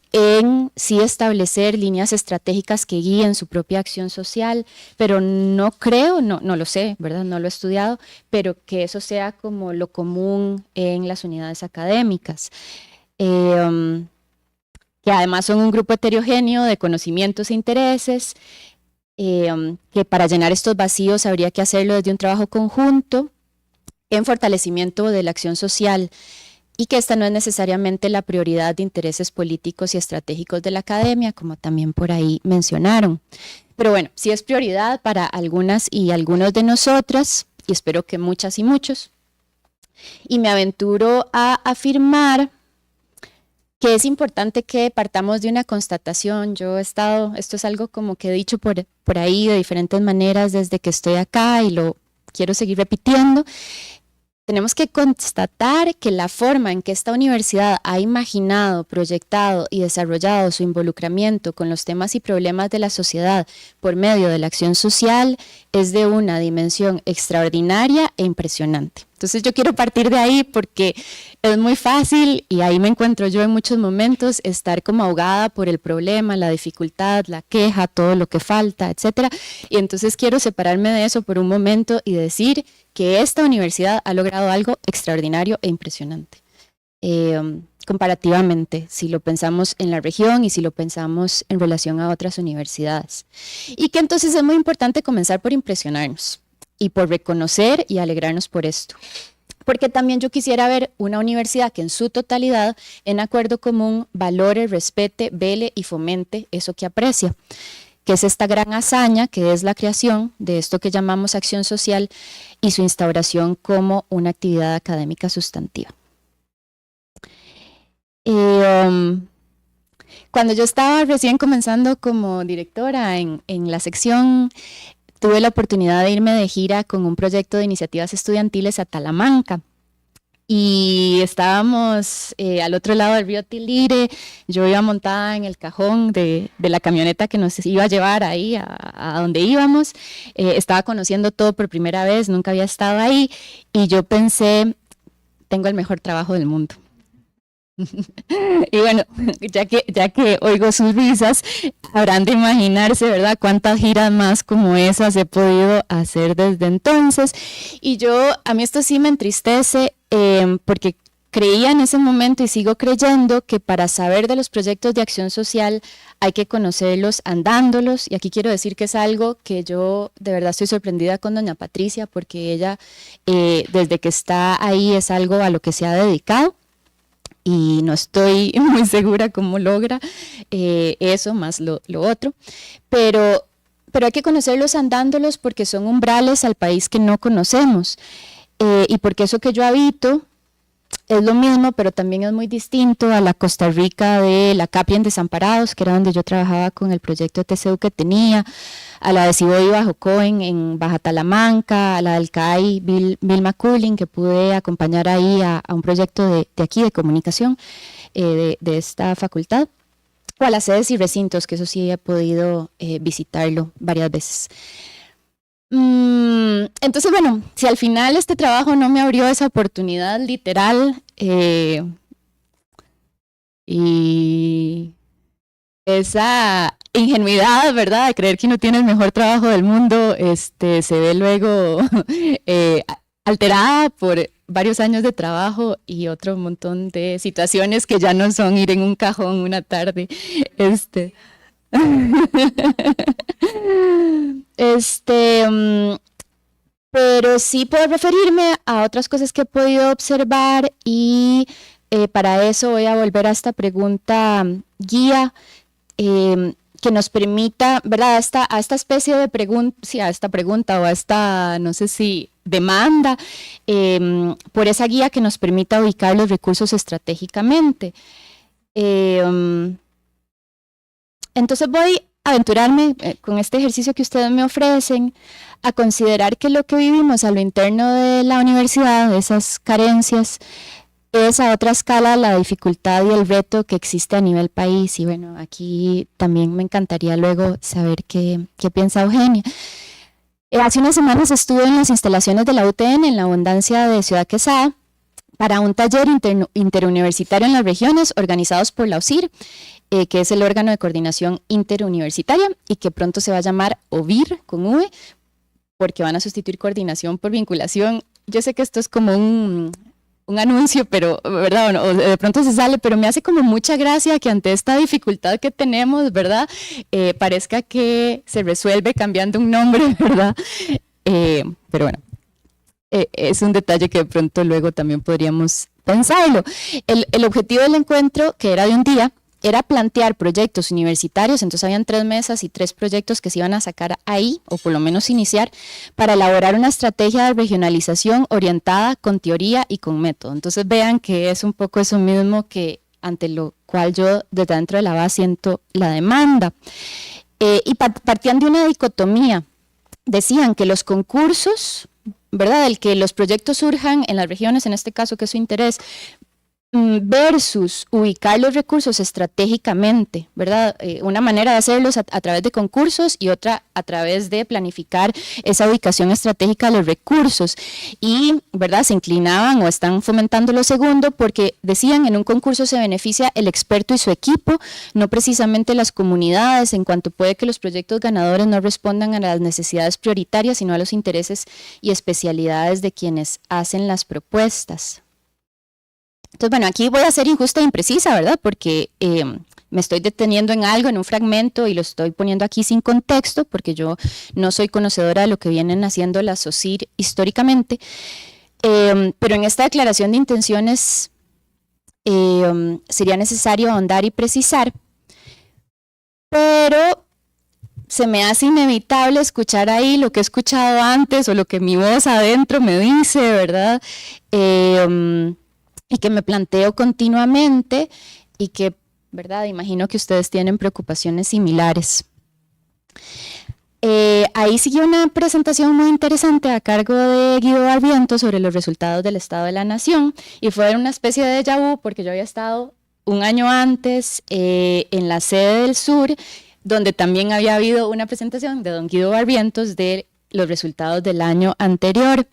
sí establecer líneas estratégicas que guíen su propia acción social, pero no creo, no lo sé, ¿verdad? No lo he estudiado, pero que eso sea como lo común en las unidades académicas. Que además son un grupo heterogéneo de conocimientos e intereses, que para llenar estos vacíos habría que hacerlo desde un trabajo conjunto en fortalecimiento de la acción social, y que esta no es necesariamente la prioridad de intereses políticos y estratégicos de la academia, como también por ahí mencionaron. Pero bueno, sí es prioridad para algunas y algunos de nosotras, y espero que muchas y muchos. Y me aventuro a afirmar que es importante que partamos de una constatación. Yo he estado, esto es algo como que he dicho por ahí de diferentes maneras desde que estoy acá y lo quiero seguir repitiendo. Tenemos que constatar que la forma en que esta universidad ha imaginado, proyectado y desarrollado su involucramiento con los temas y problemas de la sociedad por medio de la acción social es de una dimensión extraordinaria e impresionante. Entonces yo quiero partir de ahí porque es muy fácil, y ahí me encuentro yo en muchos momentos, estar como ahogada por el problema, la dificultad, la queja, todo lo que falta, etcétera. Y entonces quiero separarme de eso por un momento y decir que esta universidad ha logrado algo extraordinario e impresionante. Comparativamente, si lo pensamos en la región y si lo pensamos en relación a otras universidades. Y que entonces es muy importante comenzar por impresionarnos y por reconocer y alegrarnos por esto. Porque también yo quisiera ver una universidad que en su totalidad, en acuerdo común, valore, respete, vele y fomente eso que aprecia, que es esta gran hazaña que es la creación de esto que llamamos acción social y su instauración como una actividad académica sustantiva. Cuando yo estaba recién comenzando como directora en la sección, tuve la oportunidad de irme de gira con un proyecto de iniciativas estudiantiles a Talamanca. Y estábamos al otro lado del río Tilire, yo iba montada en el cajón de la camioneta que nos iba a llevar ahí a donde íbamos. Estaba conociendo todo por primera vez, nunca había estado ahí, y yo pensé, tengo el mejor trabajo del mundo. Y bueno, ya que oigo sus risas, habrán de imaginarse, ¿verdad?, cuántas giras más como esas he podido hacer desde entonces. Y a mí esto sí me entristece, porque creía en ese momento y sigo creyendo que para saber de los proyectos de acción social hay que conocerlos andándolos, y aquí quiero decir que es algo que yo de verdad estoy sorprendida con doña Patricia, porque ella desde que está ahí es algo a lo que se ha dedicado. Y no estoy muy segura cómo logra eso más lo otro, pero hay que conocerlos andándolos porque son umbrales al país que no conocemos, y porque eso que yo habito es lo mismo, pero también es muy distinto a la Costa Rica de la CAPI en Desamparados, que era donde yo trabajaba con el proyecto de TCU que tenía, a la de Ciboy Bajo Cohen en Baja Talamanca, a la del CAI Bill McCullin, que pude acompañar ahí a un proyecto de aquí de comunicación de esta facultad, o a las sedes y recintos, que eso sí he podido visitarlo varias veces. Entonces, bueno, si al final este trabajo no me abrió esa oportunidad literal y esa ingenuidad, ¿verdad? De creer que uno tiene el mejor trabajo del mundo, se ve luego alterada por varios años de trabajo y otro montón de situaciones que ya no son ir en un cajón una tarde. Pero sí puedo referirme a otras cosas que he podido observar y para eso voy a volver a esta pregunta guía que nos permita, ¿verdad? A esta especie de pregunta, sí, a esta pregunta o a esta, no sé si demanda, por esa guía que nos permita ubicar los recursos estratégicamente. Entonces voy a aventurarme con este ejercicio que ustedes me ofrecen a considerar que lo que vivimos a lo interno de la universidad, esas carencias, es a otra escala la dificultad y el reto que existe a nivel país. Y bueno, aquí también me encantaría luego saber qué piensa Eugenia. Hace unas semanas estuve en las instalaciones de la UTN, en la Abundancia de Ciudad Quesada, para un taller interuniversitario en las regiones organizados por la OSIR, que es el órgano de coordinación interuniversitaria y que pronto se va a llamar OVIR con V, porque van a sustituir coordinación por vinculación. Yo sé que esto es como un anuncio, pero, ¿verdad? O de pronto se sale, pero me hace como mucha gracia que ante esta dificultad que tenemos, ¿verdad? Parezca que se resuelve cambiando un nombre, ¿verdad? Pero bueno, es un detalle que de pronto luego también podríamos pensarlo. El objetivo del encuentro, que era de un día, era plantear proyectos universitarios, entonces habían 3 mesas y 3 proyectos que se iban a sacar ahí, o por lo menos iniciar, para elaborar una estrategia de regionalización orientada con teoría y con método. Entonces vean que es un poco eso mismo que ante lo cual yo desde dentro de la base siento la demanda. Y partían de una dicotomía. Decían que los concursos, ¿verdad?, el que los proyectos surjan en las regiones, en este caso que es su interés, versus ubicar los recursos estratégicamente, ¿verdad? Una manera de hacerlos a través de concursos y otra a través de planificar esa ubicación estratégica de los recursos. Y, ¿verdad?, se inclinaban o están fomentando lo segundo porque decían en un concurso se beneficia el experto y su equipo, no precisamente las comunidades, en cuanto puede que los proyectos ganadores no respondan a las necesidades prioritarias, sino a los intereses y especialidades de quienes hacen las propuestas. Entonces, bueno, aquí voy a ser injusta e imprecisa, ¿verdad? Porque me estoy deteniendo en algo, en un fragmento, y lo estoy poniendo aquí sin contexto, porque yo no soy conocedora de lo que vienen haciendo las OSIR históricamente. Pero en esta declaración de intenciones sería necesario ahondar y precisar, pero se me hace inevitable escuchar ahí lo que he escuchado antes o lo que mi voz adentro me dice, ¿verdad? Y que me planteo continuamente y que, ¿verdad?, imagino que ustedes tienen preocupaciones similares. Ahí siguió una presentación muy interesante a cargo de Guido Barbiento sobre los resultados del Estado de la Nación y fue una especie de déjà vu porque yo había estado un año antes en la sede del sur, donde también había habido una presentación de don Guido Barbientos de los resultados del año anterior.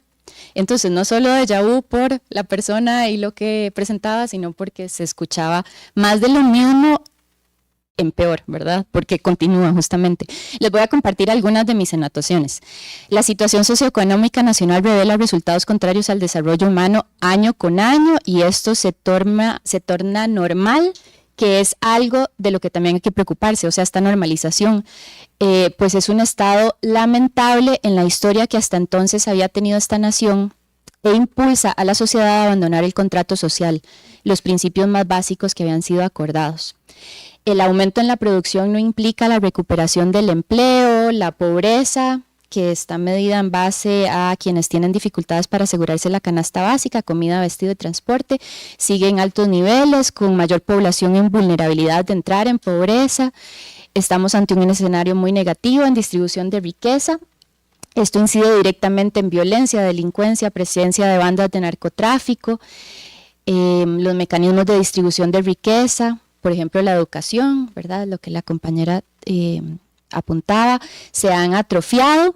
Entonces, no solo déjà vu por la persona y lo que presentaba, sino porque se escuchaba más de lo mismo en peor, ¿verdad? Porque continúa justamente. Les voy a compartir algunas de mis anotaciones. La situación socioeconómica nacional revela resultados contrarios al desarrollo humano año con año y esto se torna normal, que es algo de lo que también hay que preocuparse, o sea, esta normalización, pues es un estado lamentable en la historia que hasta entonces había tenido esta nación e impulsa a la sociedad a abandonar el contrato social, los principios más básicos que habían sido acordados. El aumento en la producción no implica la recuperación del empleo, la pobreza, que está medida en base a quienes tienen dificultades para asegurarse la canasta básica, comida, vestido y transporte, sigue en altos niveles, con mayor población en vulnerabilidad de entrar en pobreza. Estamos ante un escenario muy negativo en distribución de riqueza. Esto incide directamente en violencia, delincuencia, presencia de bandas de narcotráfico, los mecanismos de distribución de riqueza, por ejemplo, la educación, ¿verdad? Lo que la compañera apuntaba, se han atrofiado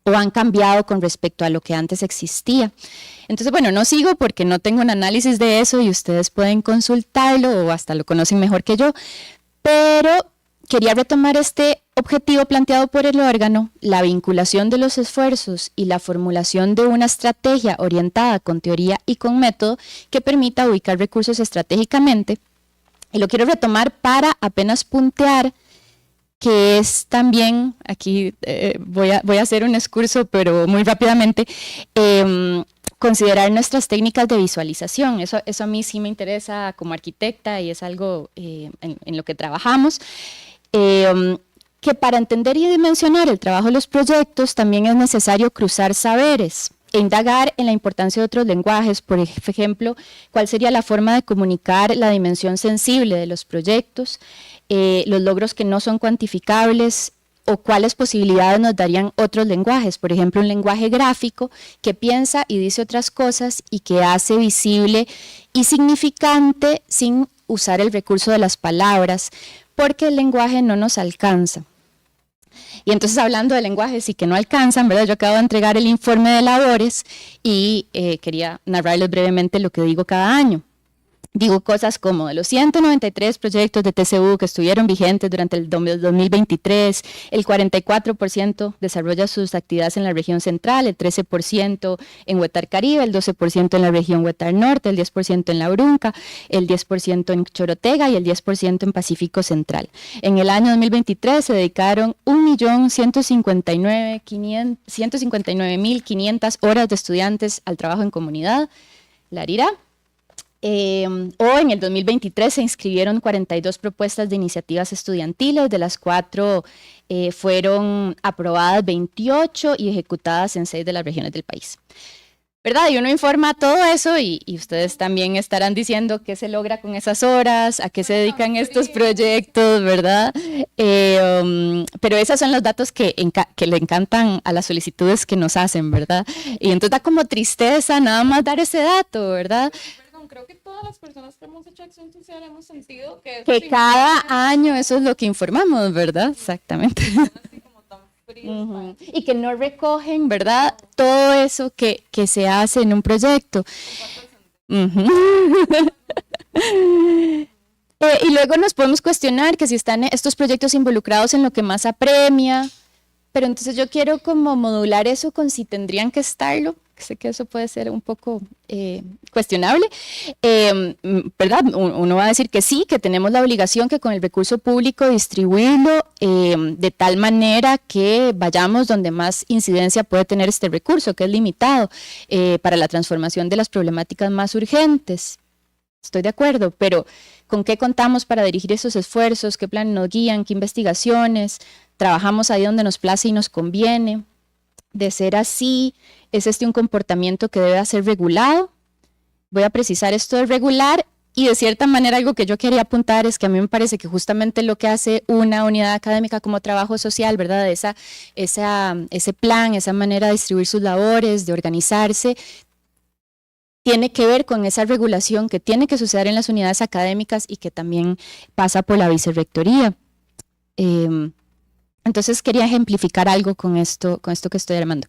o han cambiado con respecto a lo que antes existía. Entonces, bueno, no sigo porque no tengo un análisis de eso y ustedes pueden consultarlo o hasta lo conocen mejor que yo, pero quería retomar este objetivo planteado por el órgano, la vinculación de los esfuerzos y la formulación de una estrategia orientada con teoría y con método que permita ubicar recursos estratégicamente. Y lo quiero retomar para apenas puntear que es también, aquí voy a hacer un excurso, pero muy rápidamente, considerar nuestras técnicas de visualización. Eso a mí sí me interesa como arquitecta y es algo en lo que trabajamos. Que para entender y dimensionar el trabajo de los proyectos también es necesario cruzar saberes e indagar en la importancia de otros lenguajes. Por ejemplo, cuál sería la forma de comunicar la dimensión sensible de los proyectos, los logros que no son cuantificables, o cuáles posibilidades nos darían otros lenguajes. Por ejemplo, un lenguaje gráfico que piensa y dice otras cosas y que hace visible y significante sin usar el recurso de las palabras, porque el lenguaje no nos alcanza. Y entonces, hablando de lenguajes y que no alcanzan, ¿verdad? Yo acabo de entregar el informe de labores y quería narrarles brevemente lo que digo cada año. Digo cosas como de los 193 proyectos de TCU que estuvieron vigentes durante el 2023, el 44% desarrolla sus actividades en la región central, el 13% en Huetar Caribe, el 12% en la región Huetar Norte, el 10% en La Urunca, el 10% en Chorotega y el 10% en Pacífico Central. En el año 2023 se dedicaron 1.159.500 horas de estudiantes al trabajo en comunidad, Larira. O en el 2023 se inscribieron 42 propuestas de iniciativas estudiantiles, de las 4 fueron aprobadas 28 y ejecutadas en 6 de las regiones del país. ¿Verdad? Y uno informa todo eso y ustedes también estarán diciendo qué se logra con esas horas, a qué se dedican estos proyectos, ¿verdad? Pero esos son los datos que le encantan a las solicitudes que nos hacen, ¿verdad? Y entonces da como tristeza nada más dar ese dato, ¿verdad? Creo que todas las personas que hemos hecho acción social hemos sentido que cada año eso es lo que informamos, ¿verdad? Exactamente. Así como tan fríos, Y que no recogen, ¿verdad? Todo eso que se hace en un proyecto. Y luego nos podemos cuestionar que si están estos proyectos involucrados en lo que más apremia, pero entonces yo quiero como modular eso con si tendrían que estarlo. Sé que eso puede ser un poco cuestionable, ¿verdad? Uno va a decir que sí, que tenemos la obligación que con el recurso público distribuirlo de tal manera que vayamos donde más incidencia puede tener este recurso, que es limitado para la transformación de las problemáticas más urgentes. Estoy de acuerdo, pero ¿con qué contamos para dirigir esos esfuerzos? ¿Qué planes nos guían? ¿Qué investigaciones? ¿Trabajamos ahí donde nos place y nos conviene? De ser así, ¿es un comportamiento que debe ser regulado? Voy a precisar esto de regular y de cierta manera algo que yo quería apuntar es que a mí me parece que justamente lo que hace una unidad académica como trabajo social, ¿verdad? Ese plan, esa manera de distribuir sus labores, de organizarse, tiene que ver con esa regulación que tiene que suceder en las unidades académicas y que también pasa por la vicerrectoría. Entonces quería ejemplificar algo con esto que estoy armando.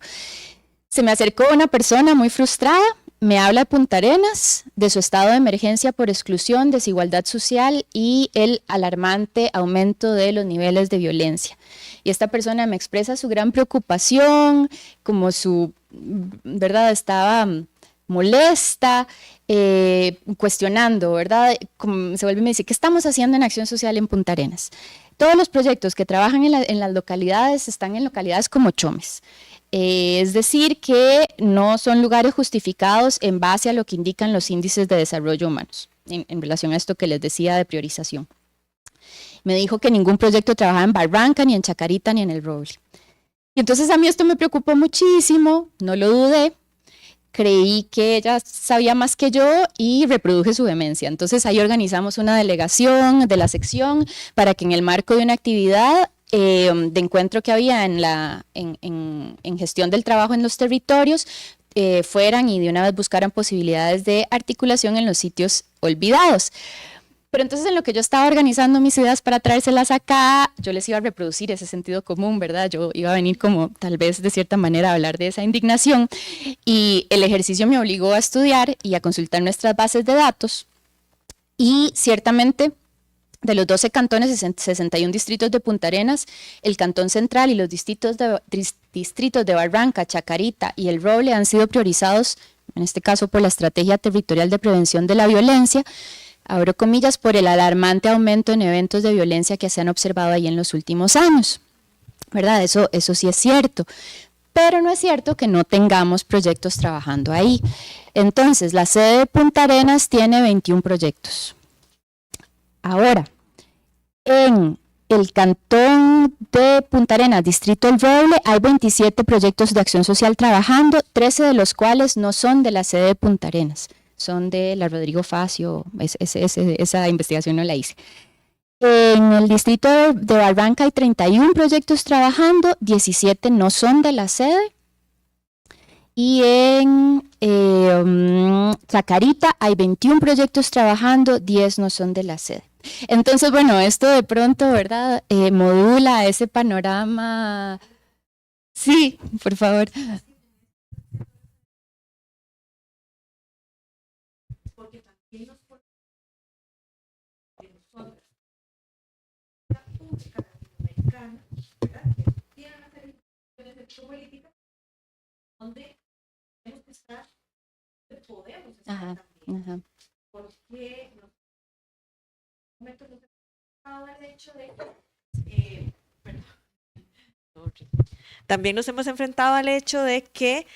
Se me acercó una persona muy frustrada, me habla de Punta Arenas, de su estado de emergencia por exclusión, desigualdad social y el alarmante aumento de los niveles de violencia. Y esta persona me expresa su gran preocupación, como ¿verdad? Estaba molesta, cuestionando, ¿verdad? Como se vuelve y me dice, ¿qué estamos haciendo en acción social en Punta Arenas? Todos los proyectos que trabajan en las localidades están en localidades como Chomes. Es decir, que no son lugares justificados en base a lo que indican los índices de desarrollo humanos, en relación a esto que les decía de priorización. Me dijo que ningún proyecto trabajaba en Barranca, ni en Chacarita, ni en El Roble. Y entonces a mí esto me preocupó muchísimo, no lo dudé. Creí que ella sabía más que yo y reproduje su demencia. Entonces ahí organizamos una delegación de la sección para que en el marco de una actividad de encuentro que había en gestión del trabajo en los territorios, fueran y de una vez buscaran posibilidades de articulación en los sitios olvidados. Pero entonces en lo que yo estaba organizando mis ideas para traérselas acá, yo les iba a reproducir ese sentido común, ¿verdad? Yo iba a venir como tal vez de cierta manera a hablar de esa indignación y el ejercicio me obligó a estudiar y a consultar nuestras bases de datos y ciertamente De los 12 cantones, 61 distritos de Punta Arenas, el Cantón Central y los distritos de Barranca, Chacarita y El Roble han sido priorizados, en este caso por la Estrategia Territorial de Prevención de la Violencia, abro comillas, por el alarmante aumento en eventos de violencia que se han observado ahí en los últimos años, ¿verdad? Eso sí es cierto, pero no es cierto que no tengamos proyectos trabajando ahí. Entonces, la sede de Punta Arenas tiene 21 proyectos. Ahora, en el cantón de Punta Arenas, Distrito El Roble, hay 27 proyectos de acción social trabajando, 13 de los cuales no son de la sede de Punta Arenas, son de la Rodrigo Facio, esa investigación no la hice. En el distrito de Barranca hay 31 proyectos trabajando, 17 no son de la sede. Y en Chacarita hay 21 proyectos trabajando, 10 no son de la sede. Entonces, bueno, esto de pronto, ¿verdad? Modula ese panorama. Sí, por favor. Porque también nos pone de nosotras, la pública latinoamericana, ¿verdad? Que tiene una serie de políticas donde tenemos que estar, podemos estar también. Porque nos momento nos hemos el hecho de que, también nos hemos enfrentado al hecho de que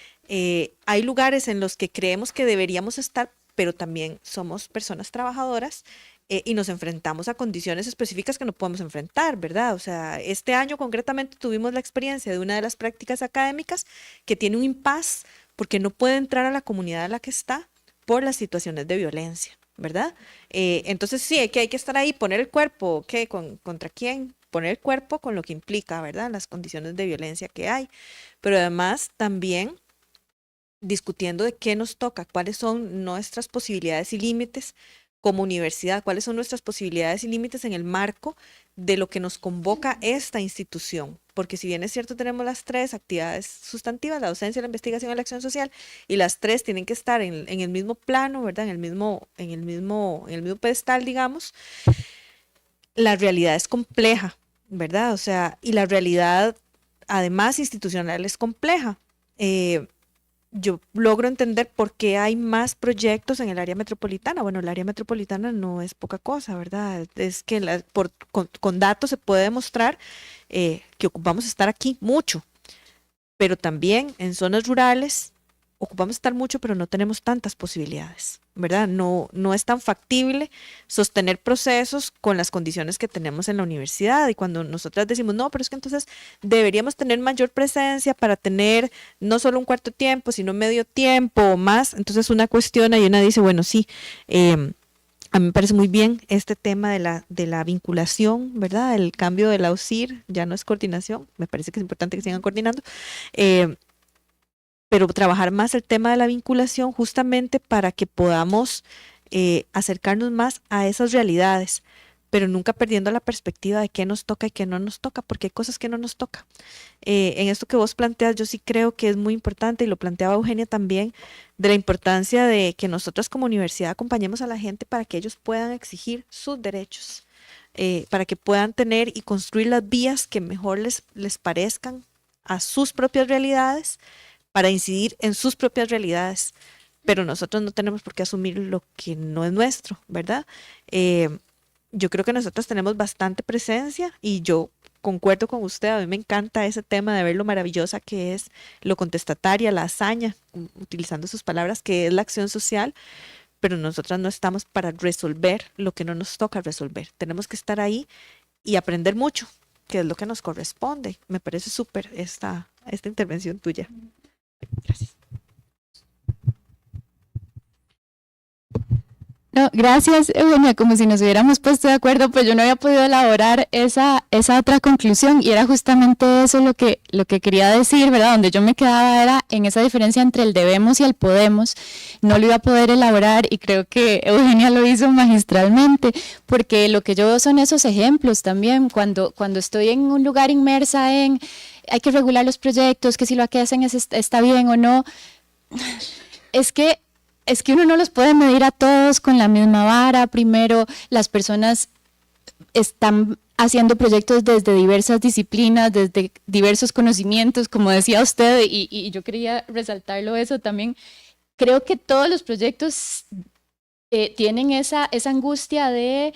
hay lugares en los que creemos que deberíamos estar, pero también somos personas trabajadoras y nos enfrentamos a condiciones específicas que no podemos enfrentar, ¿verdad? O sea, este año concretamente tuvimos la experiencia de una de las prácticas académicas que tiene un impasse porque no puede entrar a la comunidad a la que está por las situaciones de violencia, ¿verdad? Entonces sí, hay que estar ahí, poner el cuerpo, ¿qué? ¿Contra quién? Poner el cuerpo con lo que implica, ¿verdad? Las condiciones de violencia que hay, pero además también discutiendo de qué nos toca, cuáles son nuestras posibilidades y límites como universidad, cuáles son nuestras posibilidades y límites en el marco de lo que nos convoca esta institución, porque si bien es cierto tenemos las 3 actividades sustantivas, la docencia, la investigación y la acción social, y las 3 tienen que estar en el mismo plano, ¿verdad? En el mismo pedestal, digamos, la realidad es compleja, ¿verdad? O sea, y la realidad además institucional es compleja. Yo logro entender por qué hay más proyectos en el área metropolitana. Bueno, el área metropolitana no es poca cosa, ¿verdad? Es que con datos se puede demostrar que ocupamos estar aquí mucho, pero también en zonas rurales ocupamos estar mucho, pero no tenemos tantas posibilidades, ¿verdad? No es tan factible sostener procesos con las condiciones que tenemos en la universidad. Y cuando nosotras decimos, no, pero es que entonces deberíamos tener mayor presencia para tener no solo un cuarto tiempo, sino medio tiempo o más, entonces una cuestiona y una dice, bueno, sí, a mí me parece muy bien este tema de la vinculación, ¿verdad? El cambio de la UCIR, ya no es coordinación, me parece que es importante que sigan coordinando, pero trabajar más el tema de la vinculación justamente para que podamos acercarnos más a esas realidades, pero nunca perdiendo la perspectiva de qué nos toca y qué no nos toca, porque hay cosas que no nos toca. En esto que vos planteas, yo sí creo que es muy importante, y lo planteaba Eugenia también, de la importancia de que nosotros como universidad acompañemos a la gente para que ellos puedan exigir sus derechos, para que puedan tener y construir las vías que mejor les parezcan a sus propias realidades, para incidir en sus propias realidades, pero nosotros no tenemos por qué asumir lo que no es nuestro, ¿verdad? Yo creo que nosotros tenemos bastante presencia y yo concuerdo con usted, a mí me encanta ese tema de ver lo maravillosa que es, lo contestataria, la hazaña, utilizando sus palabras, que es la acción social, pero nosotras no estamos para resolver lo que no nos toca resolver. Tenemos que estar ahí y aprender mucho, que es lo que nos corresponde. Me parece súper esta intervención tuya. Gracias. No, gracias, Eugenia, como si nos hubiéramos puesto de acuerdo, pues yo no había podido elaborar esa otra conclusión y era justamente eso lo que quería decir, ¿verdad? Donde yo me quedaba era en esa diferencia entre el debemos y el podemos, no lo iba a poder elaborar y creo que Eugenia lo hizo magistralmente, porque lo que yo veo son esos ejemplos también, cuando estoy en un lugar inmersa en hay que regular los proyectos, que si lo que hacen está bien o no, es que uno no los puede medir a todos con la misma vara. Primero, las personas están haciendo proyectos desde diversas disciplinas, desde diversos conocimientos, como decía usted, y yo quería resaltarlo eso también. Creo que todos los proyectos tienen esa angustia de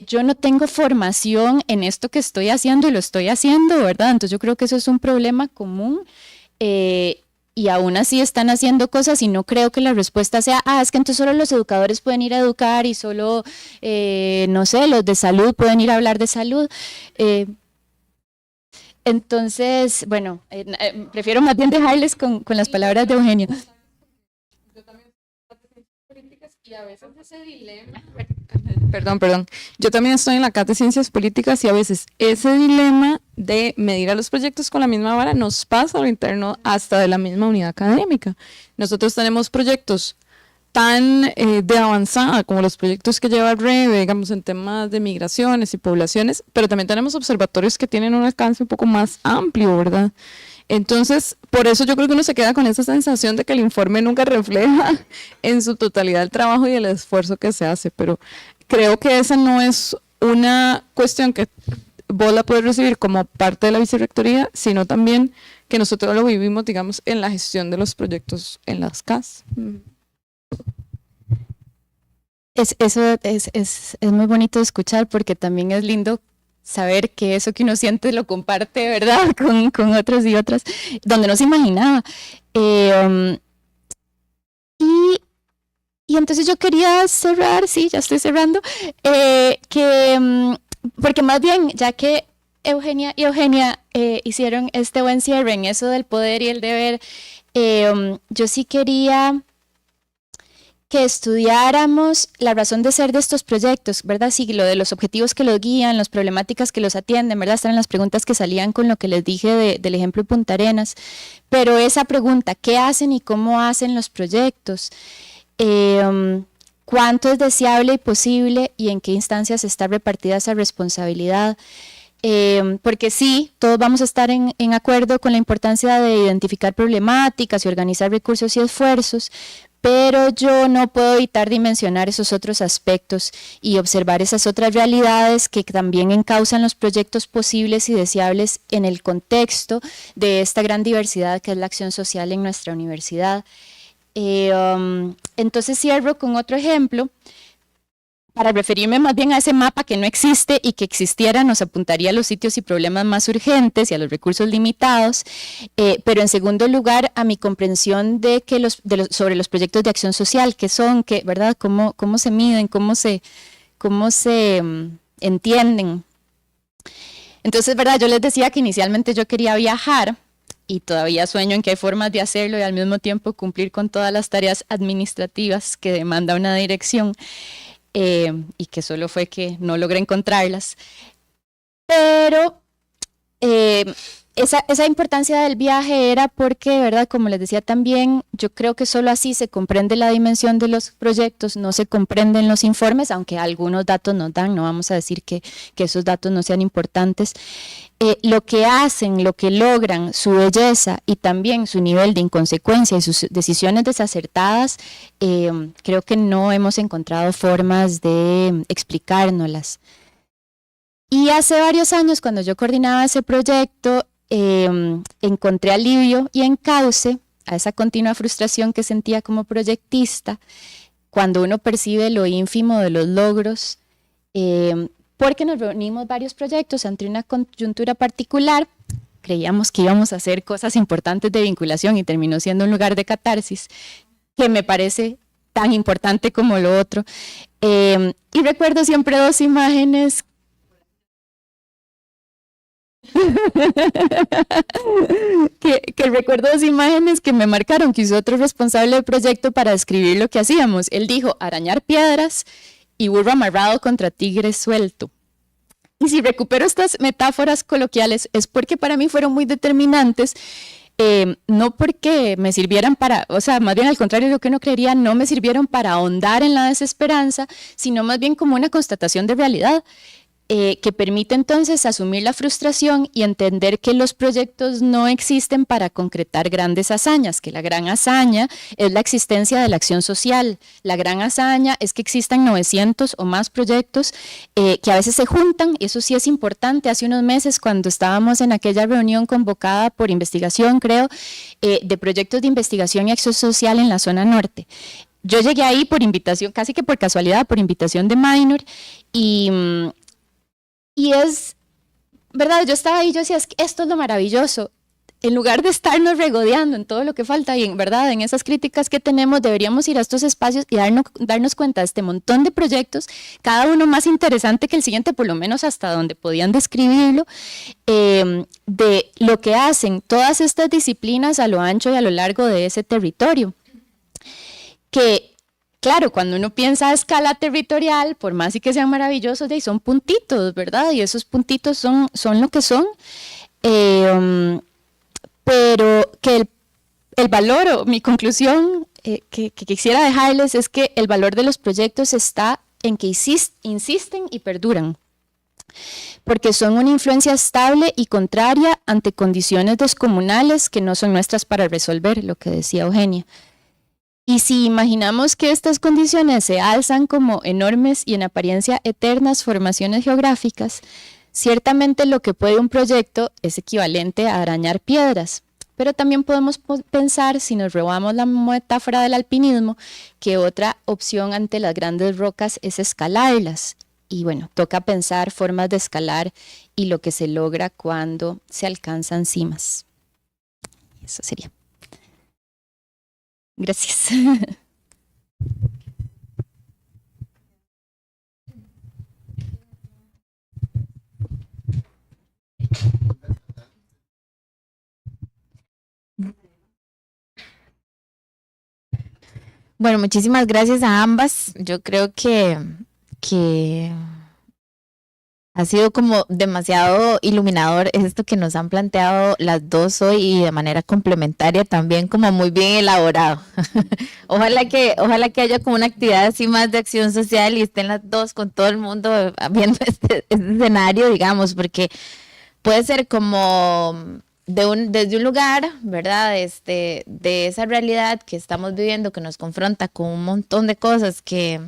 yo no tengo formación en esto que estoy haciendo y lo estoy haciendo, ¿verdad? Entonces yo creo que eso es un problema común y aún así están haciendo cosas y no creo que la respuesta sea, es que entonces solo los educadores pueden ir a educar y solo, no sé, los de salud pueden ir a hablar de salud. Entonces, bueno, prefiero más bien dejarles con las palabras de Eugenia. Yo también políticas y a veces ese dilema, perdón, yo también estoy en la Cátedra de Ciencias Políticas y a veces ese dilema de medir a los proyectos con la misma vara nos pasa a lo interno hasta de la misma unidad académica. Nosotros tenemos proyectos tan de avanzada como los proyectos que lleva REVE, digamos, en temas de migraciones y poblaciones, pero también tenemos observatorios que tienen un alcance un poco más amplio, ¿verdad? Entonces, por eso yo creo que uno se queda con esa sensación de que el informe nunca refleja en su totalidad el trabajo y el esfuerzo que se hace, pero creo que esa no es una cuestión que vos la puedes recibir como parte de la vicerrectoría, sino también que nosotros lo vivimos, digamos, en la gestión de los proyectos en las CAS. Eso es muy bonito de escuchar porque también es lindo saber que eso que uno siente lo comparte, ¿verdad? Con otros y otras, donde no se imaginaba. Y entonces yo quería cerrar, sí, ya estoy cerrando, porque más bien, ya que Eugenia y Eugenia hicieron este buen cierre en eso del poder y el deber, yo sí quería que estudiáramos la razón de ser de estos proyectos, ¿verdad? Sí, lo de los objetivos que los guían, las problemáticas que los atienden, ¿verdad? Están en las preguntas que salían con lo que les dije del ejemplo de Punta Arenas, pero esa pregunta, ¿qué hacen y cómo hacen los proyectos? ¿Cuánto es deseable y posible y en qué instancias está repartida esa responsabilidad? Porque sí, todos vamos a estar en acuerdo con la importancia de identificar problemáticas y organizar recursos y esfuerzos, pero yo no puedo evitar dimensionar esos otros aspectos y observar esas otras realidades que también encausan los proyectos posibles y deseables en el contexto de esta gran diversidad que es la acción social en nuestra universidad. Entonces cierro con otro ejemplo. Para referirme más bien a ese mapa que no existe y que existiera nos apuntaría a los sitios y problemas más urgentes y a los recursos limitados, pero en segundo lugar a mi comprensión de que sobre los proyectos de acción social, qué son, ¿verdad? Cómo se miden, cómo se entienden. Entonces, ¿verdad? Yo les decía que inicialmente yo quería viajar y todavía sueño en que hay formas de hacerlo y al mismo tiempo cumplir con todas las tareas administrativas que demanda una dirección. Y que solo fue que no logré encontrarlas, pero esa importancia del viaje era porque, ¿verdad? Como les decía también, yo creo que solo así se comprende la dimensión de los proyectos, no se comprenden los informes, aunque algunos datos nos dan, no vamos a decir que esos datos no sean importantes. Lo que hacen, lo que logran, su belleza y también su nivel de inconsecuencia y sus decisiones desacertadas, creo que no hemos encontrado formas de explicárnoslas. Y hace varios años, cuando yo coordinaba ese proyecto, encontré alivio y encauce a esa continua frustración que sentía como proyectista, cuando uno percibe lo ínfimo de los logros, porque nos reunimos varios proyectos ante una coyuntura particular, creíamos que íbamos a hacer cosas importantes de vinculación y terminó siendo un lugar de catarsis, que me parece tan importante como lo otro. Y recuerdo siempre dos imágenes que recuerdo dos imágenes que me marcaron, que hizo otro responsable del proyecto para describir lo que hacíamos. Él dijo, arañar piedras y burro amarrado contra tigre suelto. Y si recupero estas metáforas coloquiales es porque para mí fueron muy determinantes, no porque me sirvieran para, o sea, más bien al contrario de lo que uno creería, no me sirvieron para ahondar en la desesperanza, sino más bien como una constatación de realidad. que permite entonces asumir la frustración y entender que los proyectos no existen para concretar grandes hazañas, que la gran hazaña es la existencia de la acción social. La gran hazaña es que existan 900 o más proyectos que a veces se juntan, y eso sí es importante. Hace unos meses, cuando estábamos en aquella reunión convocada por investigación, creo, de proyectos de investigación y acción social en la zona norte, yo llegué ahí por invitación, casi que por casualidad, por invitación de Minor, y es, ¿verdad? Yo estaba ahí y yo decía, es que esto es lo maravilloso. En lugar de estarnos regodeando en todo lo que falta y ¿verdad? En esas críticas que tenemos, deberíamos ir a estos espacios y darnos cuenta de este montón de proyectos, cada uno más interesante que el siguiente, por lo menos hasta donde podían describirlo, de lo que hacen todas estas disciplinas a lo ancho y a lo largo de ese territorio. Que claro, cuando uno piensa a escala territorial, por más y que sean maravillosos, son puntitos, ¿verdad? Y esos puntitos son lo que son. Pero que el valor, o mi conclusión que quisiera dejarles es que el valor de los proyectos está en que insisten y perduran, porque son una influencia estable y contraria ante condiciones descomunales que no son nuestras para resolver, lo que decía Eugenia. Y si imaginamos que estas condiciones se alzan como enormes y en apariencia eternas formaciones geográficas, ciertamente lo que puede un proyecto es equivalente a arañar piedras. Pero también podemos pensar, si nos robamos la metáfora del alpinismo, que otra opción ante las grandes rocas es escalarlas. Y bueno, toca pensar formas de escalar y lo que se logra cuando se alcanzan cimas. Eso sería. Gracias. Bueno, muchísimas gracias a ambas. Yo creo que ha sido como demasiado iluminador esto que nos han planteado las dos hoy y de manera complementaria también como muy bien elaborado. Ojalá que haya como una actividad así más de acción social y estén las dos con todo el mundo viendo este escenario, digamos, porque puede ser como desde un lugar, ¿verdad? De esa realidad que estamos viviendo, que nos confronta con un montón de cosas que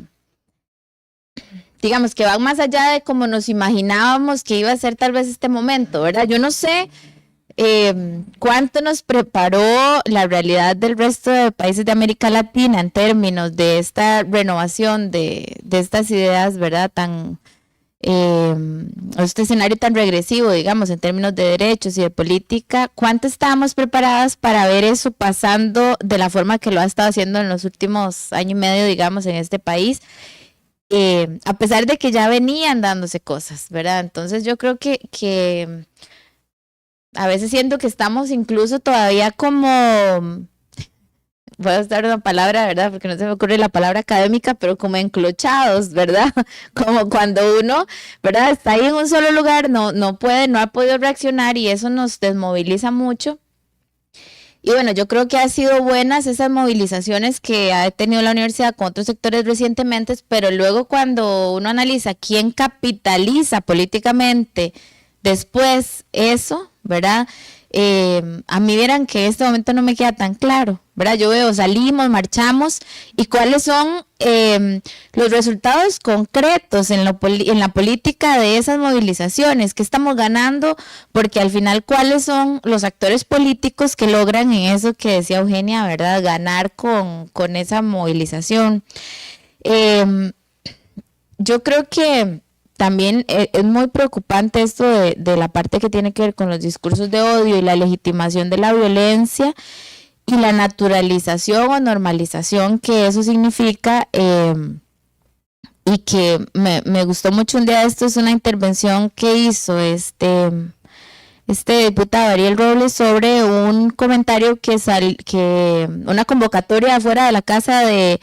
digamos que van más allá de como nos imaginábamos que iba a ser tal vez este momento, ¿verdad? Yo no sé cuánto nos preparó la realidad del resto de países de América Latina en términos de esta renovación de estas ideas, ¿verdad? Este escenario tan regresivo, digamos, en términos de derechos y de política. ¿Cuánto estábamos preparadas para ver eso pasando de la forma que lo ha estado haciendo en los últimos año y medio, digamos, en este país? A pesar de que ya venían dándose cosas, ¿verdad? Entonces yo creo que a veces siento que estamos incluso todavía como, voy a usar una palabra, ¿verdad? Porque no se me ocurre la palabra académica, pero como enclochados, ¿verdad? Como cuando uno, ¿verdad? Está ahí en un solo lugar, no ha podido reaccionar y eso nos desmoviliza mucho. Y bueno, yo creo que han sido buenas esas movilizaciones que ha tenido la universidad con otros sectores recientemente, pero luego cuando uno analiza quién capitaliza políticamente después eso, ¿verdad? A mí vieran que en este momento no me queda tan claro, ¿verdad? Yo veo, salimos, marchamos, y cuáles son los resultados concretos en la política de esas movilizaciones, qué estamos ganando, porque al final cuáles son los actores políticos que logran en eso que decía Eugenia, ¿verdad? Ganar con esa movilización. Yo creo que también es muy preocupante esto de la parte que tiene que ver con los discursos de odio y la legitimación de la violencia y la naturalización o normalización que eso significa, y que me gustó mucho un día de esto, es una intervención que hizo este diputado Ariel Robles sobre un comentario que una convocatoria afuera de la casa de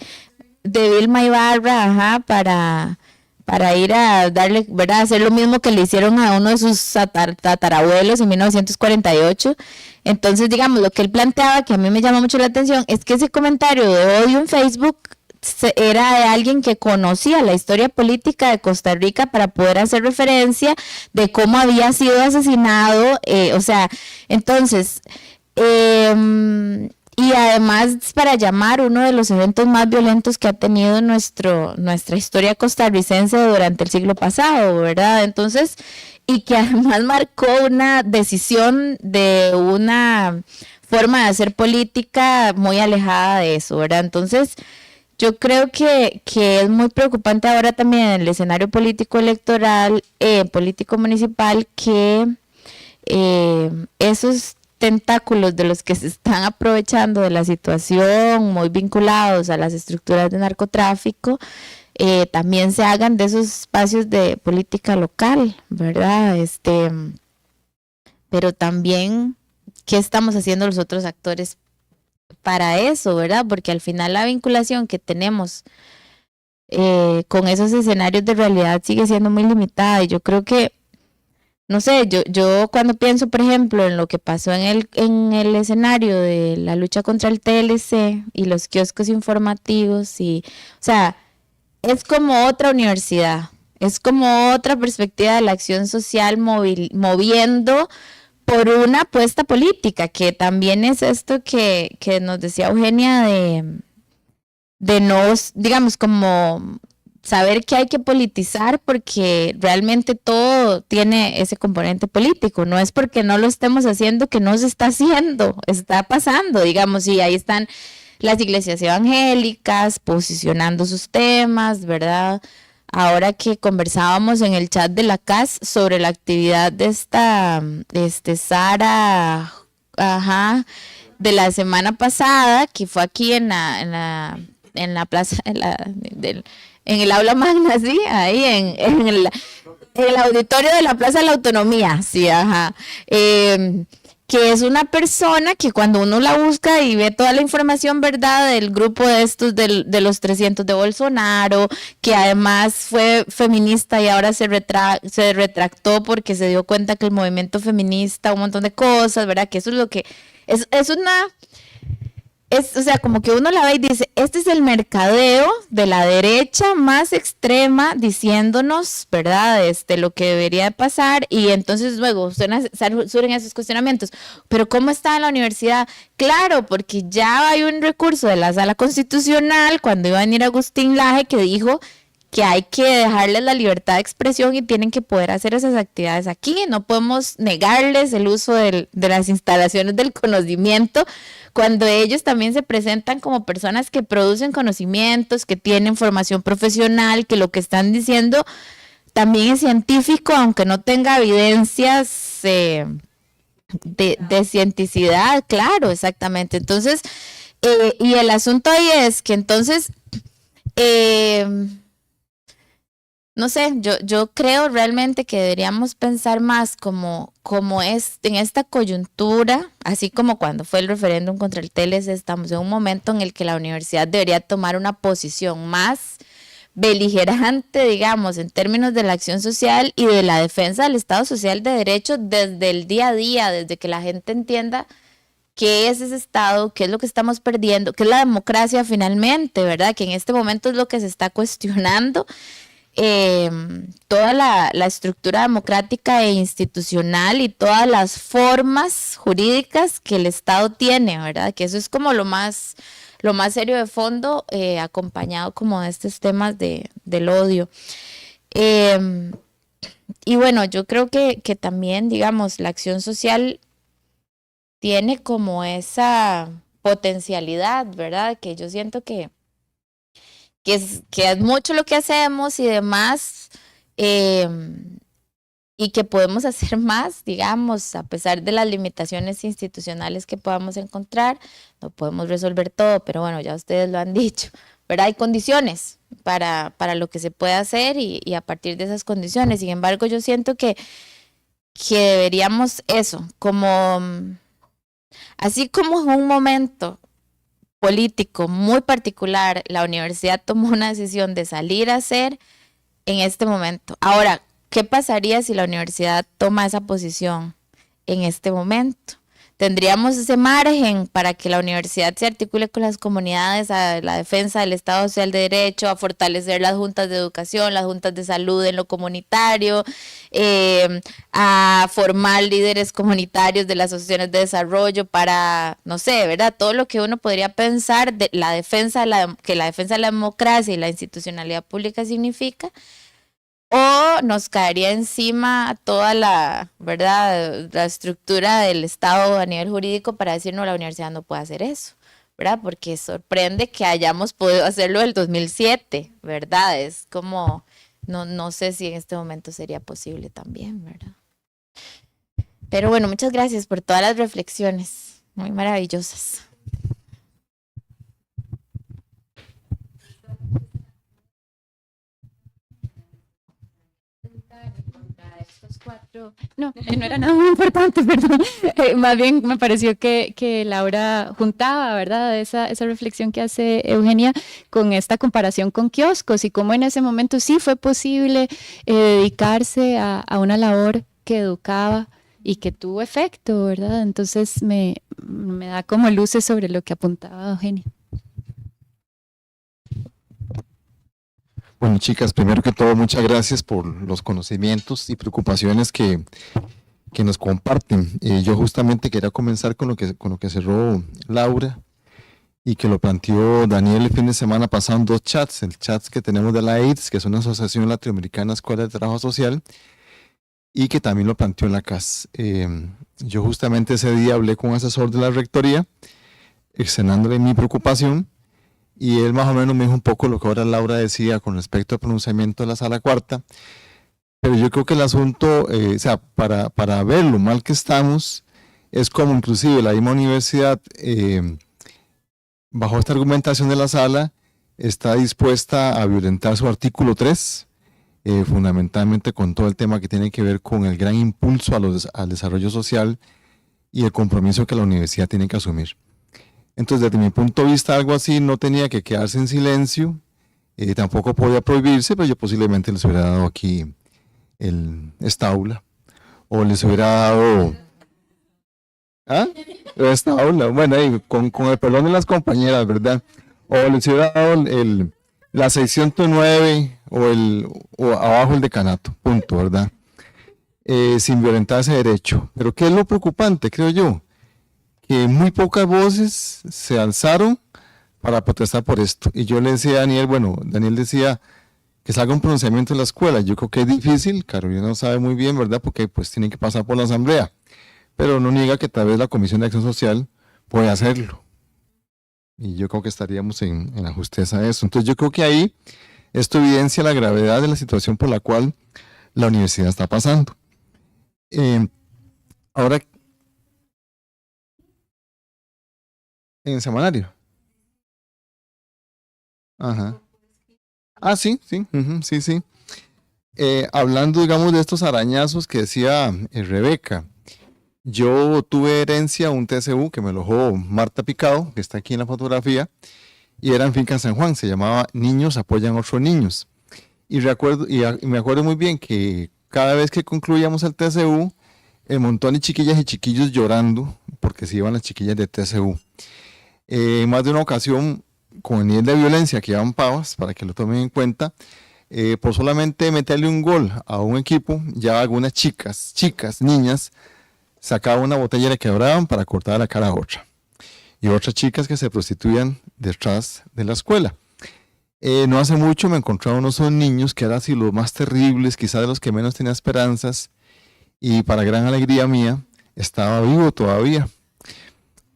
Vilma Ibarra, para ir a darle, ¿verdad? Hacer lo mismo que le hicieron a uno de sus tatarabuelos en 1948. Entonces, digamos, lo que él planteaba, que a mí me llamó mucho la atención, es que ese comentario de odio en Facebook era de alguien que conocía la historia política de Costa Rica para poder hacer referencia de cómo había sido asesinado, o sea, entonces, y además para llamar uno de los eventos más violentos que ha tenido nuestra historia costarricense durante el siglo pasado, ¿verdad? Entonces, y que además marcó una decisión de una forma de hacer política muy alejada de eso, ¿verdad? Entonces, yo creo que es muy preocupante ahora también en el escenario político electoral, político municipal, que esos tentáculos de los que se están aprovechando de la situación, muy vinculados a las estructuras de narcotráfico, también se hagan de esos espacios de política local, ¿verdad? Pero también, ¿qué estamos haciendo los otros actores para eso, verdad? Porque al final la vinculación que tenemos con esos escenarios de realidad sigue siendo muy limitada, y yo creo que, no sé, yo cuando pienso, por ejemplo, en lo que pasó en el escenario de la lucha contra el TLC y los kioscos informativos, y, o sea, es como otra universidad, es como otra perspectiva de la acción social moviendo por una apuesta política, que también es esto que nos decía Eugenia de no, digamos, como saber que hay que politizar, porque realmente todo tiene ese componente político, no es porque no lo estemos haciendo que no se está haciendo, está pasando, digamos, y ahí están las iglesias evangélicas posicionando sus temas, ¿verdad? Ahora que conversábamos en el chat de la CAS sobre la actividad de esta Sara, de la semana pasada, que fue aquí en la plaza, en el aula magna, sí, ahí en el auditorio de la Plaza de la Autonomía, sí, que es una persona que cuando uno la busca y ve toda la información, ¿verdad?, del grupo de estos, de los 300 de Bolsonaro, que además fue feminista y ahora se retractó porque se dio cuenta que el movimiento feminista, un montón de cosas, ¿verdad?, que eso es lo que, o sea, como que uno la ve y dice, este es el mercadeo de la derecha más extrema diciéndonos, ¿verdad?, lo que debería de pasar, y entonces luego surgen esos cuestionamientos. Pero ¿cómo está en la universidad? Claro, porque ya hay un recurso de la Sala Constitucional cuando iba a venir Agustín Laje que dijo que hay que dejarles la libertad de expresión y tienen que poder hacer esas actividades aquí. No podemos negarles el uso de las instalaciones del conocimiento cuando ellos también se presentan como personas que producen conocimientos, que tienen formación profesional, que lo que están diciendo también es científico, aunque no tenga evidencias de cienticidad, claro, exactamente. Entonces, y el asunto ahí es que entonces... no sé, yo creo realmente que deberíamos pensar más como es en esta coyuntura, así como cuando fue el referéndum contra el TLC, estamos en un momento en el que la universidad debería tomar una posición más beligerante, digamos, en términos de la acción social y de la defensa del Estado Social de Derecho desde el día a día, desde que la gente entienda qué es ese Estado, qué es lo que estamos perdiendo, qué es la democracia finalmente, ¿verdad? Que en este momento es lo que se está cuestionando. Toda la estructura democrática e institucional y todas las formas jurídicas que el Estado tiene, ¿verdad? Que eso es como lo más serio de fondo, acompañado como de estos temas del odio. Y bueno, yo creo que también, digamos, la acción social tiene como esa potencialidad, ¿verdad? Que yo siento que es mucho lo que hacemos y demás, y que podemos hacer más, digamos, a pesar de las limitaciones institucionales que podamos encontrar. No podemos resolver todo, pero bueno, ya ustedes lo han dicho, ¿verdad? Hay condiciones para lo que se puede hacer y a partir de esas condiciones. Sin embargo, yo siento que deberíamos eso, como así como en un momento político muy particular, la universidad tomó una decisión de salir a hacer en este momento. Ahora, ¿qué pasaría si la universidad toma esa posición en este momento? tendríamos ese margen para que la universidad se articule con las comunidades a la defensa del Estado Social de Derecho, a fortalecer las juntas de educación, las juntas de salud en lo comunitario, a formar líderes comunitarios de las asociaciones de desarrollo para, no sé, ¿verdad? Todo lo que uno podría pensar de la defensa que la defensa de la democracia y la institucionalidad pública significa. O nos caería encima toda la, ¿verdad?, la estructura del Estado a nivel jurídico para decir, no, la universidad no puede hacer eso, ¿verdad? Porque sorprende que hayamos podido hacerlo el 2007, ¿verdad? Es como, no sé si en este momento sería posible también, ¿verdad? Pero bueno, muchas gracias por todas las reflexiones, muy maravillosas. No, no era nada muy importante, perdón. Más bien me pareció que Laura juntaba, ¿verdad? Esa reflexión que hace Eugenia con esta comparación con kioscos y cómo en ese momento sí fue posible dedicarse a una labor que educaba y que tuvo efecto, ¿verdad? Entonces me da como luces sobre lo que apuntaba Eugenia. Bueno, chicas, primero que todo, muchas gracias por los conocimientos y preocupaciones que nos comparten. Yo justamente quería comenzar con lo que cerró Laura y que lo planteó Daniel el fin de semana pasado en 2 chats, el chat que tenemos de la AIDS, que es una asociación latinoamericana Escuela de Trabajo Social, y que también lo planteó en la CAS. Yo justamente ese día hablé con un asesor de la rectoría, externándole mi preocupación, y él más o menos me dijo un poco lo que ahora Laura decía con respecto al pronunciamiento de la Sala Cuarta, pero yo creo que el asunto, o sea, para ver lo mal que estamos, es como inclusive la misma universidad, bajo esta argumentación de la Sala, está dispuesta a violentar su artículo 3, fundamentalmente con todo el tema que tiene que ver con el gran impulso al desarrollo social y el compromiso que la universidad tiene que asumir. Entonces, desde mi punto de vista, algo así no tenía que quedarse en silencio, tampoco podía prohibirse, pero yo posiblemente les hubiera dado aquí esta aula, o les hubiera dado... ¿Ah? Esta aula, bueno, con el perdón de las compañeras, ¿verdad? O les hubiera dado la 609 o abajo el decanato, punto, ¿verdad? Sin violentar ese derecho. Pero ¿qué es lo preocupante, creo yo? Que muy pocas voces se alzaron para protestar por esto. Y yo le decía a Daniel, bueno, Daniel decía que salga un pronunciamiento en la escuela. Yo creo que es difícil, Carolina lo sabe muy bien, ¿verdad? Porque pues tienen que pasar por la asamblea. Pero no niega que tal vez la Comisión de Acción Social puede hacerlo. Y yo creo que estaríamos en la justeza de eso. Entonces yo creo que ahí esto evidencia la gravedad de la situación por la cual la universidad está pasando. Ahora, en el semanario. Ajá. Ah, sí, sí, sí. Hablando, digamos, de estos arañazos que decía Rebeca, yo tuve herencia un TCU que me lo dejó Marta Picado, que está aquí en la fotografía, y era en Finca San Juan, se llamaba Niños Apoyan a Otros Niños. Y me acuerdo muy bien que cada vez que concluíamos el TCU, el montón de chiquillas y chiquillos llorando, porque se iban las chiquillas de TCU. Más de una ocasión, con el nivel de violencia que llevan Pavas, para que lo tomen en cuenta, por solamente meterle un gol a un equipo, ya algunas chicas, niñas, sacaban una botella y le quebraban para cortar la cara a otra. Y otras chicas que se prostituían detrás de la escuela. No hace mucho me encontraba unos niños que eran así los más terribles, quizás de los que menos tenía esperanzas, y para gran alegría mía, estaba vivo todavía.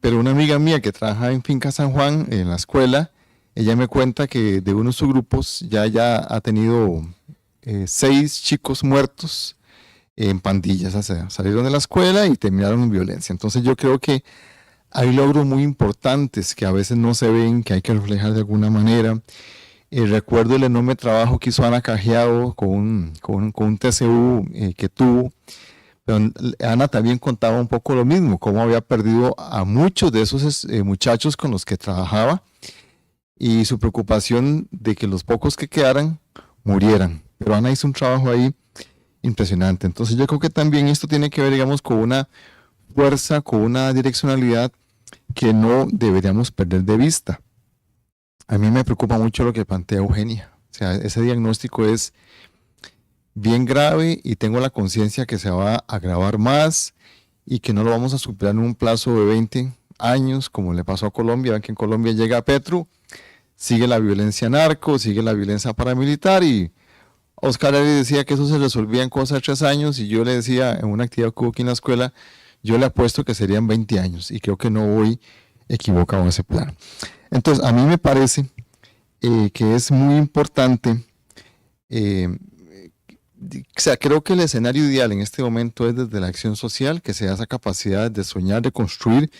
Pero una amiga mía que trabaja en Finca San Juan, en la escuela, ella me cuenta que de uno de sus grupos ya ha tenido 6 chicos muertos en pandillas, o sea, salieron de la escuela y terminaron en violencia. Entonces yo creo que hay logros muy importantes que a veces no se ven, que hay que reflejar de alguna manera. Recuerdo el enorme trabajo que hizo Ana Cajiao con un TCU que tuvo. Pero Ana también contaba un poco lo mismo, cómo había perdido a muchos de esos muchachos con los que trabajaba y su preocupación de que los pocos que quedaran murieran. Pero Ana hizo un trabajo ahí impresionante. Entonces yo creo que también esto tiene que ver, digamos, con una fuerza, con una direccionalidad que no deberíamos perder de vista. A mí me preocupa mucho lo que plantea Eugenia. O sea, ese diagnóstico es bien grave y tengo la conciencia que se va a agravar más y que no lo vamos a superar en un plazo de 20 años, como le pasó a Colombia. Ven que en Colombia llega Petro, sigue la violencia narco, sigue la violencia paramilitar, y Oscar Arias decía que eso se resolvía en cosa de 3 años, y yo le decía en una actividad que hubo aquí en la escuela, yo le apuesto que serían 20 años, y creo que no voy equivocado en ese plan. Entonces, a mí me parece que es muy importante, o sea, creo que el escenario ideal en este momento es desde la acción social, que se da esa capacidad de soñar, de construir,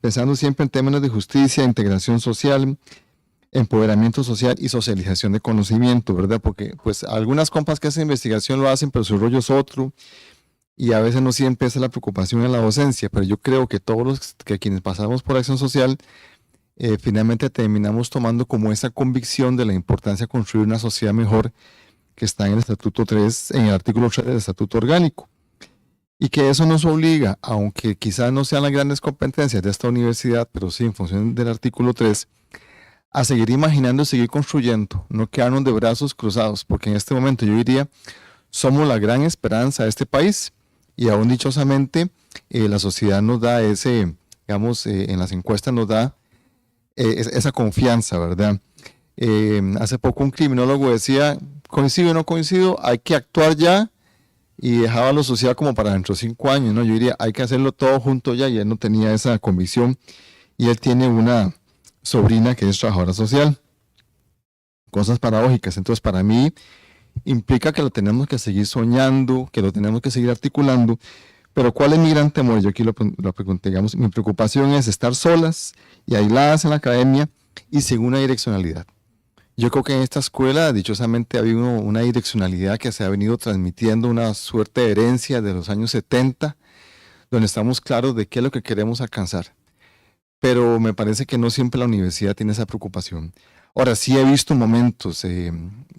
pensando siempre en términos de justicia, integración social, empoderamiento social y socialización de conocimiento, ¿verdad? Porque pues algunas compas que hacen investigación lo hacen, pero su rollo es otro, y a veces no siempre es la preocupación en la docencia, pero yo creo que todos los que quienes pasamos por acción social, finalmente terminamos tomando como esa convicción de la importancia de construir una sociedad mejor, que está en el Estatuto 3, en el artículo 3 del Estatuto Orgánico. Y que eso nos obliga, aunque quizás no sean las grandes competencias de esta universidad, pero sí en función del artículo 3, a seguir imaginando y seguir construyendo, no quedarnos de brazos cruzados, porque en este momento yo diría, somos la gran esperanza de este país, y aún dichosamente la sociedad nos da ese, digamos, en las encuestas nos da esa confianza, ¿verdad? Hace poco un criminólogo decía, coincido o no coincido, hay que actuar ya, y dejaba lo social como para dentro de 5 años, ¿no? Yo diría, hay que hacerlo todo junto ya, y él no tenía esa convicción, y él tiene una sobrina que es trabajadora social. Cosas paradójicas. Entonces, para mí, implica que lo tenemos que seguir soñando, que lo tenemos que seguir articulando. Pero ¿cuál es mi gran temor? Yo aquí lo pregunté, digamos, mi preocupación es estar solas y aisladas en la academia y sin una direccionalidad. Yo creo que en esta escuela, dichosamente, ha habido una direccionalidad que se ha venido transmitiendo, una suerte de herencia de los años 70, donde estamos claros de qué es lo que queremos alcanzar. Pero me parece que no siempre la universidad tiene esa preocupación. Ahora, sí he visto momentos,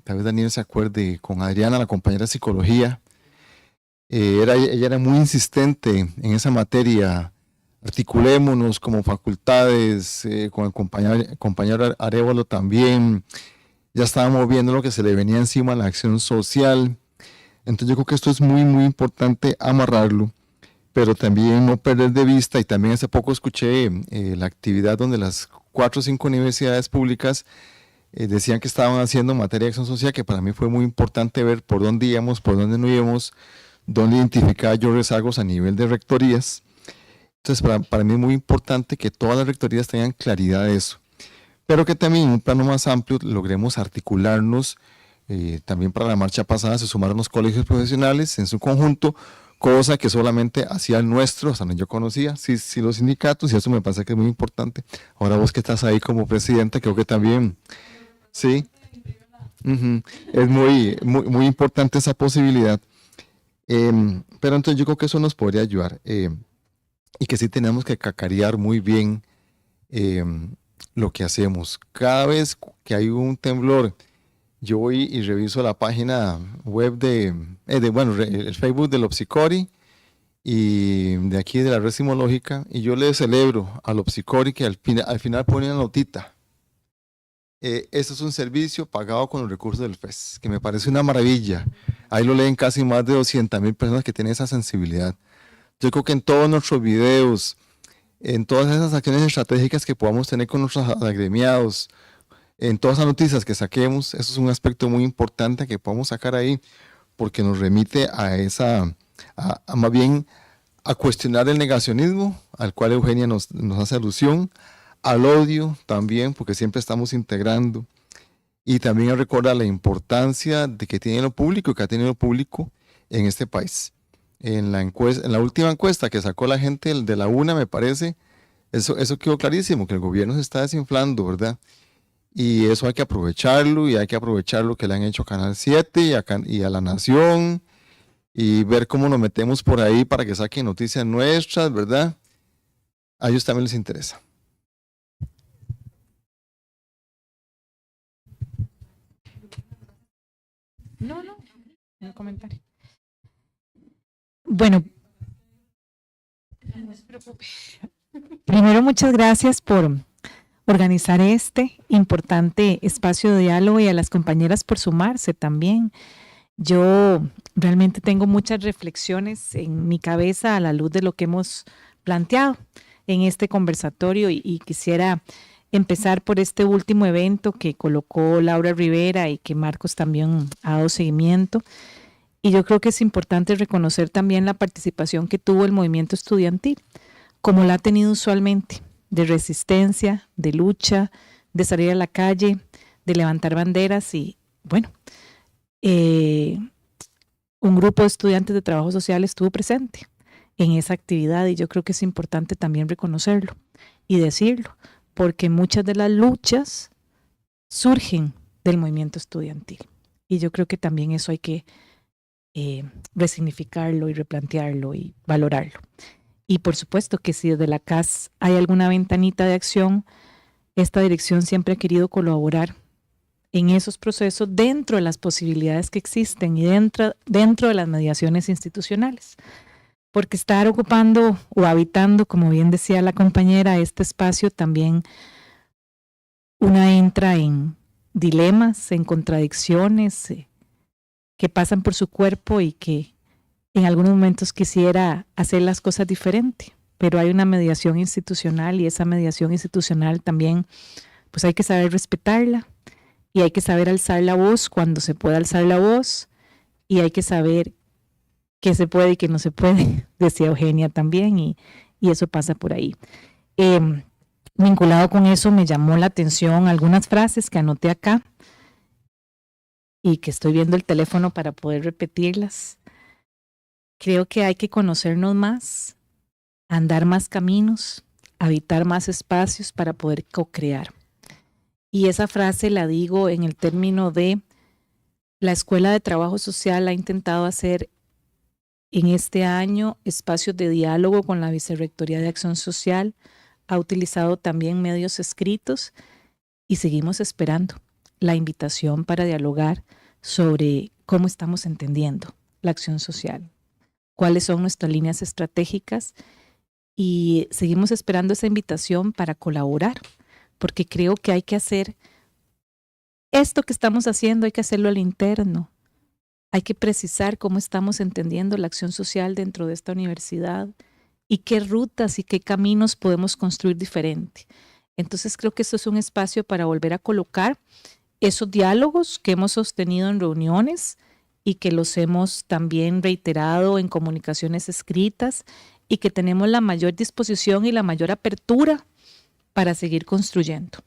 tal vez Daniel se acuerde, con Adriana, la compañera de psicología, ella era muy insistente en esa materia, articulémonos como facultades, con el compañero Arévalo también, ya estábamos viendo lo que se le venía encima a la acción social. Entonces yo creo que esto es muy, muy importante amarrarlo, pero también no perder de vista. Y también hace poco escuché la actividad donde las 4 o 5 universidades públicas decían que estaban haciendo materia de acción social, que para mí fue muy importante ver por dónde íbamos, por dónde no íbamos, dónde identificaba yo rezagos a nivel de rectorías. Entonces para mí es muy importante que todas las rectorías tengan claridad de eso, pero que también en un plano más amplio logremos articularnos. También para la marcha pasada se sumaron los colegios profesionales en su conjunto, cosa que solamente hacía el nuestro, hasta donde yo conocía, sí, los sindicatos, y eso me parece que es muy importante. Ahora vos que estás ahí como presidente, creo que también, sí, es muy, muy, muy importante esa posibilidad. Pero entonces yo creo que eso nos podría ayudar, y que sí tenemos que cacarear muy bien lo que hacemos. Cada vez que hay un temblor, yo voy y reviso la página web el Facebook del Opsicori y de aquí de la Red Sismológica, y yo le celebro al Opsicori que al final pone una notita. Esto es un servicio pagado con los recursos del FES, que me parece una maravilla. Ahí lo leen casi más de 200,000 personas que tienen esa sensibilidad. Yo creo que en todos nuestros videos, en todas esas acciones estratégicas que podamos tener con nuestros agremiados, en todas las noticias que saquemos, eso es un aspecto muy importante que podamos sacar ahí, porque nos remite a más bien a cuestionar el negacionismo, al cual Eugenia nos hace alusión, al odio también, porque siempre estamos integrando, y también a recordar la importancia de que tiene lo público y que ha tenido lo público en este país. En la última encuesta que sacó la gente de la UNA, me parece, eso quedó clarísimo, que el gobierno se está desinflando, ¿verdad? Y eso hay que aprovecharlo, y hay que aprovechar lo que le han hecho a Canal 7 y a La Nación, y ver cómo nos metemos por ahí para que saquen noticias nuestras, ¿verdad? A ellos también les interesa. No, un comentario. Bueno, Primero, muchas gracias por organizar este importante espacio de diálogo y a las compañeras por sumarse también. Yo realmente tengo muchas reflexiones en mi cabeza a la luz de lo que hemos planteado en este conversatorio y quisiera empezar por este último evento que colocó Laura Rivera y que Marcos también ha dado seguimiento. Y yo creo que es importante reconocer también la participación que tuvo el movimiento estudiantil, como la ha tenido usualmente, de resistencia, de lucha, de salir a la calle, de levantar banderas y, bueno, un grupo de estudiantes de trabajo social estuvo presente en esa actividad y yo creo que es importante también reconocerlo y decirlo, porque muchas de las luchas surgen del movimiento estudiantil y yo creo que también eso hay que resignificarlo y replantearlo y valorarlo. Y por supuesto que si desde la CAS hay alguna ventanita de acción, esta dirección siempre ha querido colaborar en esos procesos dentro de las posibilidades que existen y dentro de las mediaciones institucionales. Porque estar ocupando o habitando, como bien decía la compañera, este espacio también una entra en dilemas, en contradicciones que pasan por su cuerpo y que en algunos momentos quisiera hacer las cosas diferente, pero hay una mediación institucional y esa mediación institucional también pues hay que saber respetarla y hay que saber alzar la voz cuando se pueda alzar la voz y hay que saber qué se puede y qué no se puede, decía Eugenia también y eso pasa por ahí. Vinculado con eso me llamó la atención algunas frases que anoté acá y que estoy viendo el teléfono para poder repetirlas. Creo que hay que conocernos más, andar más caminos, habitar más espacios para poder co-crear. Y esa frase la digo en el término de la Escuela de Trabajo Social ha intentado hacer en este año espacios de diálogo con la Vicerrectoría de Acción Social, ha utilizado también medios escritos y seguimos esperando la invitación para dialogar sobre cómo estamos entendiendo la acción social, cuáles son nuestras líneas estratégicas y seguimos esperando esa invitación para colaborar, porque creo que hay que hacer esto que estamos haciendo, hay que hacerlo al interno, hay que precisar cómo estamos entendiendo la acción social dentro de esta universidad y qué rutas y qué caminos podemos construir diferente. Entonces creo que esto es un espacio para volver a colocar esos diálogos que hemos sostenido en reuniones y que los hemos también reiterado en comunicaciones escritas y que tenemos la mayor disposición y la mayor apertura para seguir construyendo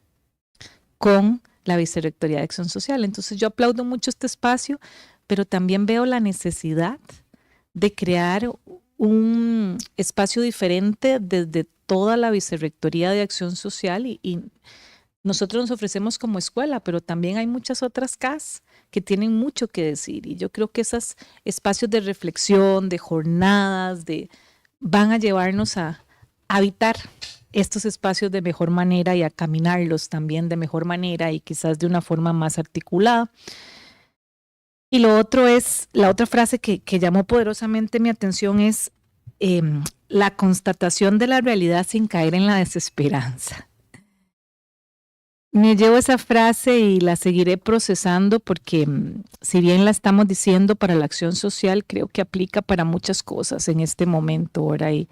con la Vicerrectoría de Acción Social. Entonces yo aplaudo mucho este espacio, pero también veo la necesidad de crear un espacio diferente desde toda la Vicerrectoría de Acción Social y nosotros nos ofrecemos como escuela, pero también hay muchas otras CAS que tienen mucho que decir y yo creo que esos espacios de reflexión, de jornadas, van a llevarnos a habitar estos espacios de mejor manera y a caminarlos también de mejor manera y quizás de una forma más articulada. Y lo otro es, la otra frase que llamó poderosamente mi atención es la constatación de la realidad sin caer en la desesperanza. Me llevo esa frase y la seguiré procesando porque si bien la estamos diciendo para la acción social, creo que aplica para muchas cosas en este momento ahora y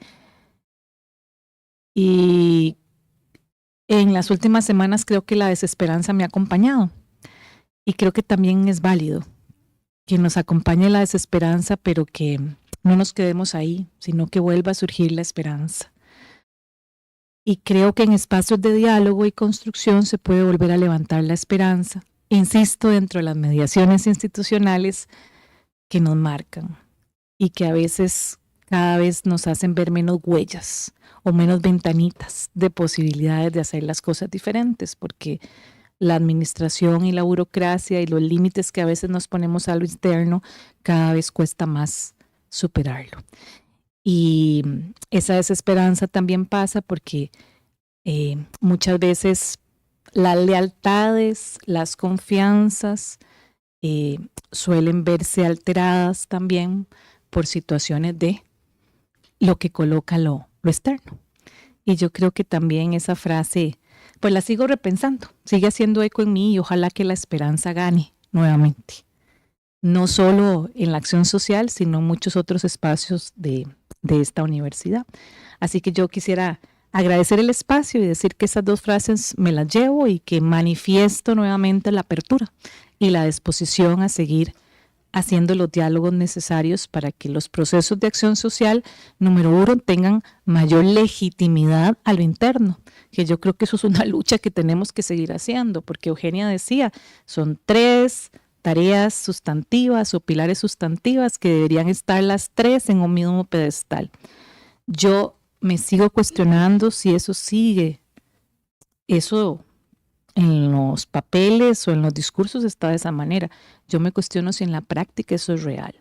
en las últimas semanas creo que la desesperanza me ha acompañado y creo que también es válido que nos acompañe la desesperanza, pero que no nos quedemos ahí, sino que vuelva a surgir la esperanza. Y creo que en espacios de diálogo y construcción se puede volver a levantar la esperanza, insisto, dentro de las mediaciones institucionales que nos marcan y que a veces cada vez nos hacen ver menos huellas o menos ventanitas de posibilidades de hacer las cosas diferentes, porque la administración y la burocracia y los límites que a veces nos ponemos a lo externo cada vez cuesta más superarlo. Y esa desesperanza también pasa porque muchas veces las lealtades, las confianzas suelen verse alteradas también por situaciones de lo que coloca lo lo externo. Y yo creo que también esa frase, pues la sigo repensando, sigue haciendo eco en mí y ojalá que la esperanza gane nuevamente. No solo en la acción social, sino en muchos otros espacios de esta universidad. Así que yo quisiera agradecer el espacio y decir que esas dos frases me las llevo y que manifiesto nuevamente la apertura y la disposición a seguir haciendo los diálogos necesarios para que los procesos de acción social, número uno, tengan mayor legitimidad a lo interno, que yo creo que eso es una lucha que tenemos que seguir haciendo, porque Eugenia decía, son 3 tareas sustantivas o pilares sustantivas que deberían estar las 3 en un mismo pedestal. Yo me sigo cuestionando si eso sigue, eso en los papeles o en los discursos está de esa manera. Yo me cuestiono si en la práctica eso es real.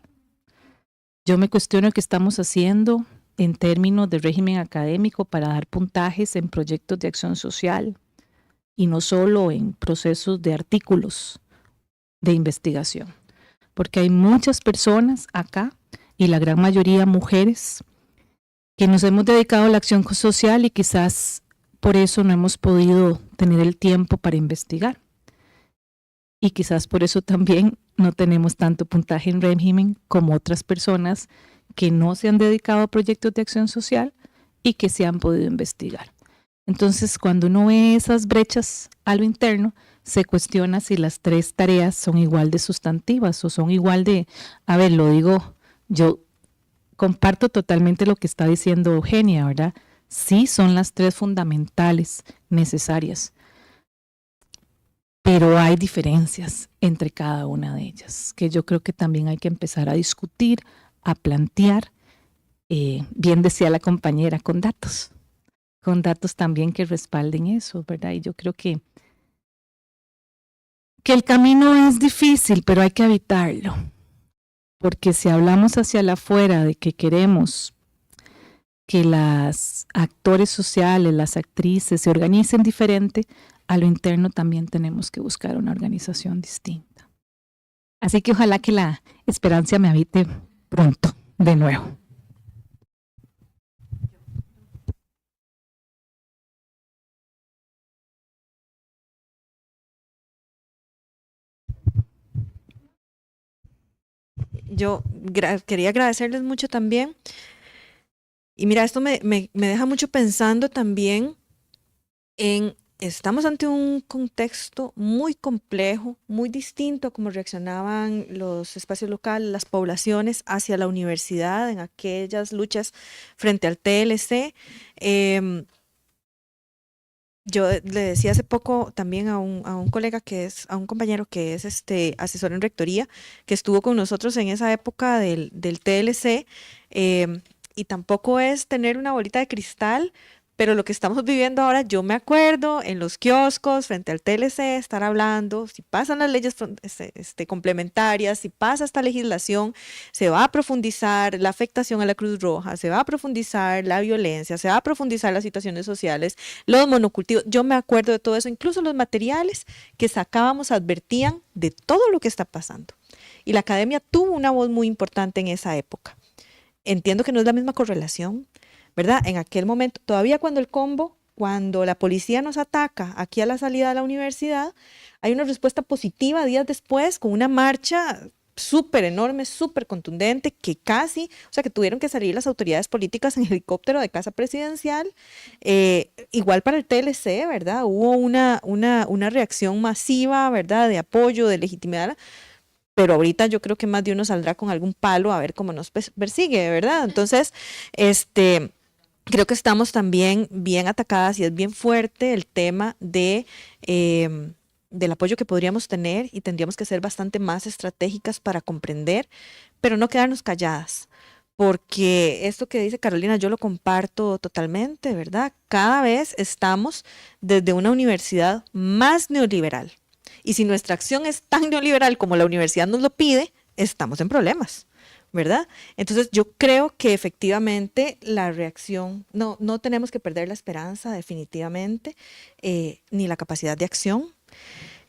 Yo me cuestiono qué estamos haciendo en términos de régimen académico para dar puntajes en proyectos de acción social y no solo en procesos de artículos de investigación. Porque hay muchas personas acá, y la gran mayoría mujeres, que nos hemos dedicado a la acción social y quizás por eso no hemos podido tener el tiempo para investigar. Y quizás por eso también no tenemos tanto puntaje en régimen como otras personas que no se han dedicado a proyectos de acción social y que se han podido investigar. Entonces, cuando uno ve esas brechas a lo interno, se cuestiona si las 3 tareas son igual de sustantivas o son igual de, a ver, lo digo, yo comparto totalmente lo que está diciendo Eugenia, ¿verdad? Sí, son las 3 fundamentales, necesarias, pero hay diferencias entre cada una de ellas, que yo creo que también hay que empezar a discutir, a plantear, bien decía la compañera, con datos también que respalden eso, ¿verdad? Y yo creo que el camino es difícil, pero hay que habitarlo, porque si hablamos hacia la afuera de que queremos que las actores sociales, las actrices se organicen diferente, a lo interno también tenemos que buscar una organización distinta. Así que ojalá que la esperanza me habite pronto, de nuevo. Yo quería agradecerles mucho también. Y mira, esto me deja mucho pensando también en, estamos ante un contexto muy complejo, muy distinto a cómo reaccionaban los espacios locales, las poblaciones hacia la universidad en aquellas luchas frente al TLC. Yo le decía hace poco también a un colega a un compañero que es asesor en rectoría, que estuvo con nosotros en esa época del TLC, y tampoco es tener una bolita de cristal, pero lo que estamos viviendo ahora, yo me acuerdo en los kioscos frente al TLC estar hablando, si pasan las leyes complementarias, si pasa esta legislación, se va a profundizar la afectación a la Cruz Roja, se va a profundizar la violencia, se va a profundizar las situaciones sociales, los monocultivos. Yo me acuerdo de todo eso, incluso los materiales que sacábamos advertían de todo lo que está pasando. Y la academia tuvo una voz muy importante en esa época. Entiendo que no es la misma correlación, ¿verdad? En aquel momento, todavía cuando la policía nos ataca aquí a la salida de la universidad, hay una respuesta positiva días después con una marcha súper enorme, súper contundente, que casi, o sea, que tuvieron que salir las autoridades políticas en helicóptero de casa presidencial. Igual para el TLC, ¿verdad? Hubo una reacción masiva, ¿verdad? De apoyo, de legitimidad. Pero ahorita yo creo que más de uno saldrá con algún palo a ver cómo nos persigue, ¿verdad? Entonces, creo que estamos también bien atacadas y es bien fuerte el tema del apoyo que podríamos tener y tendríamos que ser bastante más estratégicas para comprender, pero no quedarnos calladas. Porque esto que dice Carolina, yo lo comparto totalmente, ¿verdad? Cada vez estamos desde una universidad más neoliberal. Y si nuestra acción es tan neoliberal como la universidad nos lo pide, estamos en problemas, ¿verdad? Entonces yo creo que efectivamente la reacción, no tenemos que perder la esperanza definitivamente, ni la capacidad de acción.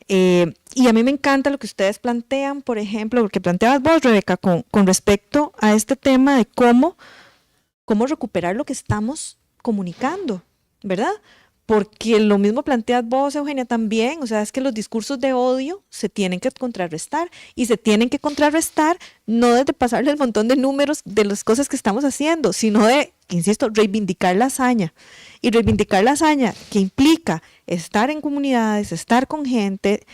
Y a mí me encanta lo que ustedes plantean, por ejemplo, lo que planteabas vos, Rebeca, con respecto a este tema de cómo recuperar lo que estamos comunicando, ¿verdad? Porque lo mismo planteas vos, Eugenia, también, o sea, es que los discursos de odio se tienen que contrarrestar y se tienen que contrarrestar no desde pasarle el montón de números de las cosas que estamos haciendo, sino de, insisto, reivindicar la hazaña. Y reivindicar la hazaña que implica estar en comunidades, estar con gente,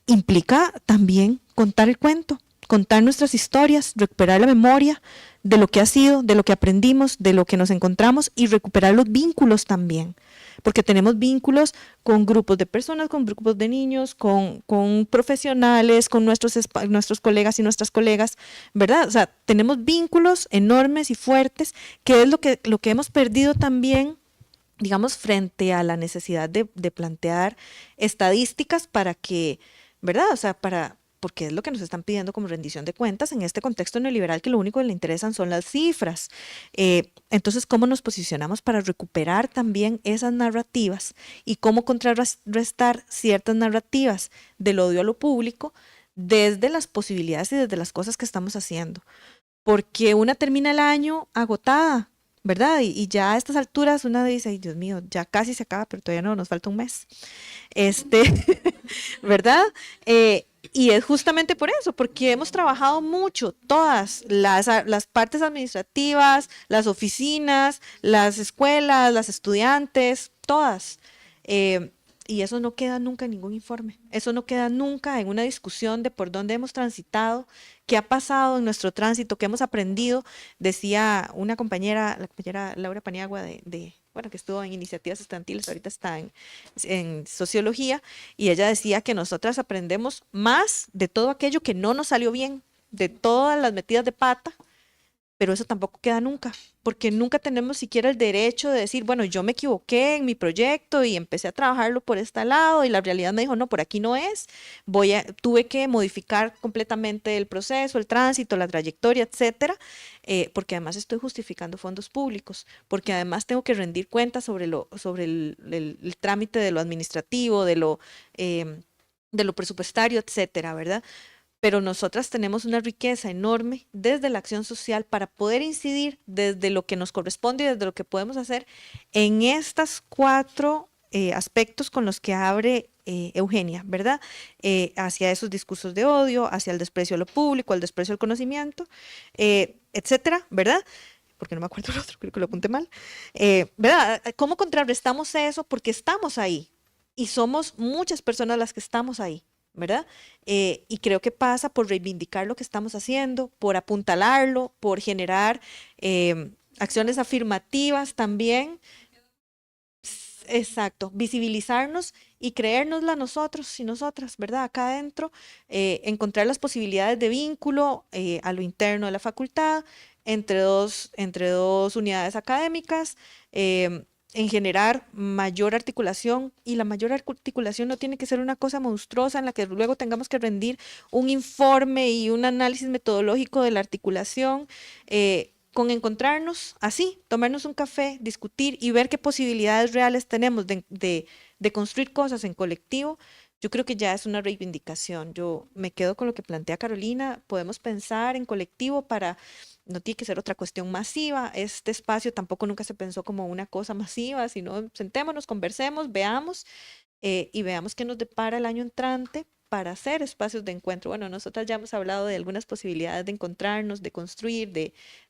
implica también contar el cuento, contar nuestras historias, recuperar la memoria de lo que ha sido, de lo que aprendimos, de lo que nos encontramos y recuperar los vínculos también. Porque tenemos vínculos con grupos de personas, con grupos de niños, con profesionales, con nuestros colegas y nuestras colegas, ¿verdad? O sea, tenemos vínculos enormes y fuertes, que es lo que hemos perdido también, digamos, frente a la necesidad de plantear estadísticas para que, ¿verdad? O sea, porque es lo que nos están pidiendo como rendición de cuentas en este contexto neoliberal que lo único que le interesan son las cifras. Entonces, ¿cómo nos posicionamos para recuperar también esas narrativas y cómo contrarrestar ciertas narrativas del odio a lo público desde las posibilidades y desde las cosas que estamos haciendo? Porque una termina el año agotada, ¿verdad? Y ya a estas alturas una dice, ay, Dios mío, ya casi se acaba, pero todavía no, nos falta un mes. ¿Verdad? Y es justamente por eso, porque hemos trabajado mucho, todas las partes administrativas, las oficinas, las escuelas, las estudiantes, todas. Y eso no queda nunca en ningún informe, eso no queda nunca en una discusión de por dónde hemos transitado, qué ha pasado en nuestro tránsito, qué hemos aprendido. Decía una compañera, la compañera Laura Paniagua bueno, que estuvo en iniciativas estudiantiles, ahorita está en sociología, y ella decía que nosotras aprendemos más de todo aquello que no nos salió bien, de todas las metidas de pata, pero eso tampoco queda nunca, porque nunca tenemos siquiera el derecho de decir, bueno, yo me equivoqué en mi proyecto y empecé a trabajarlo por este lado y la realidad me dijo, no, por aquí no es, tuve que modificar completamente el proceso, el tránsito, la trayectoria, etcétera, porque además estoy justificando fondos públicos, porque además tengo que rendir cuentas sobre el trámite de lo administrativo, de lo presupuestario, etcétera, ¿verdad? Pero nosotras tenemos una riqueza enorme desde la acción social para poder incidir desde lo que nos corresponde y desde lo que podemos hacer en estos 4 aspectos con los que abre Eugenia, ¿verdad? Hacia esos discursos de odio, hacia el desprecio a lo público, al desprecio al conocimiento, etcétera, ¿verdad? Porque no me acuerdo el otro, creo que lo apunté mal, ¿verdad? ¿Cómo contrarrestamos eso? Porque estamos ahí y somos muchas personas las que estamos ahí, ¿verdad? Y creo que pasa por reivindicar lo que estamos haciendo, por apuntalarlo, por generar acciones afirmativas también. Exacto, visibilizarnos y creérnosla nosotros y nosotras, ¿verdad? Acá adentro, encontrar las posibilidades de vínculo a lo interno de la facultad, entre dos unidades académicas, en generar mayor articulación, y la mayor articulación no tiene que ser una cosa monstruosa en la que luego tengamos que rendir un informe y un análisis metodológico de la articulación, con encontrarnos así, tomarnos un café, discutir y ver qué posibilidades reales tenemos de construir cosas en colectivo. Yo creo que ya es una reivindicación. Yo me quedo con lo que plantea Carolina, podemos pensar en colectivo no tiene que ser otra cuestión masiva. Este espacio tampoco nunca se pensó como una cosa masiva, sino sentémonos, conversemos, veamos y veamos qué nos depara el año entrante para hacer espacios de encuentro. Bueno, nosotras ya hemos hablado de algunas posibilidades de encontrarnos, de construir,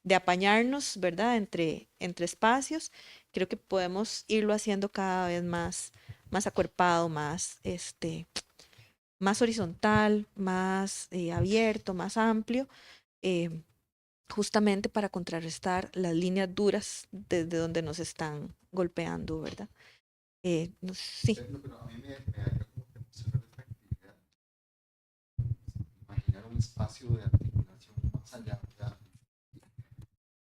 de apañarnos, ¿verdad? Entre espacios. Creo que podemos irlo haciendo cada vez más acuerpado, más horizontal, más abierto, más amplio, justamente para contrarrestar las líneas duras desde donde nos están golpeando, ¿verdad? Sí. Pero a mí me daría como que mencionar esta actividad, imaginar un espacio de articulación más allá, ¿verdad?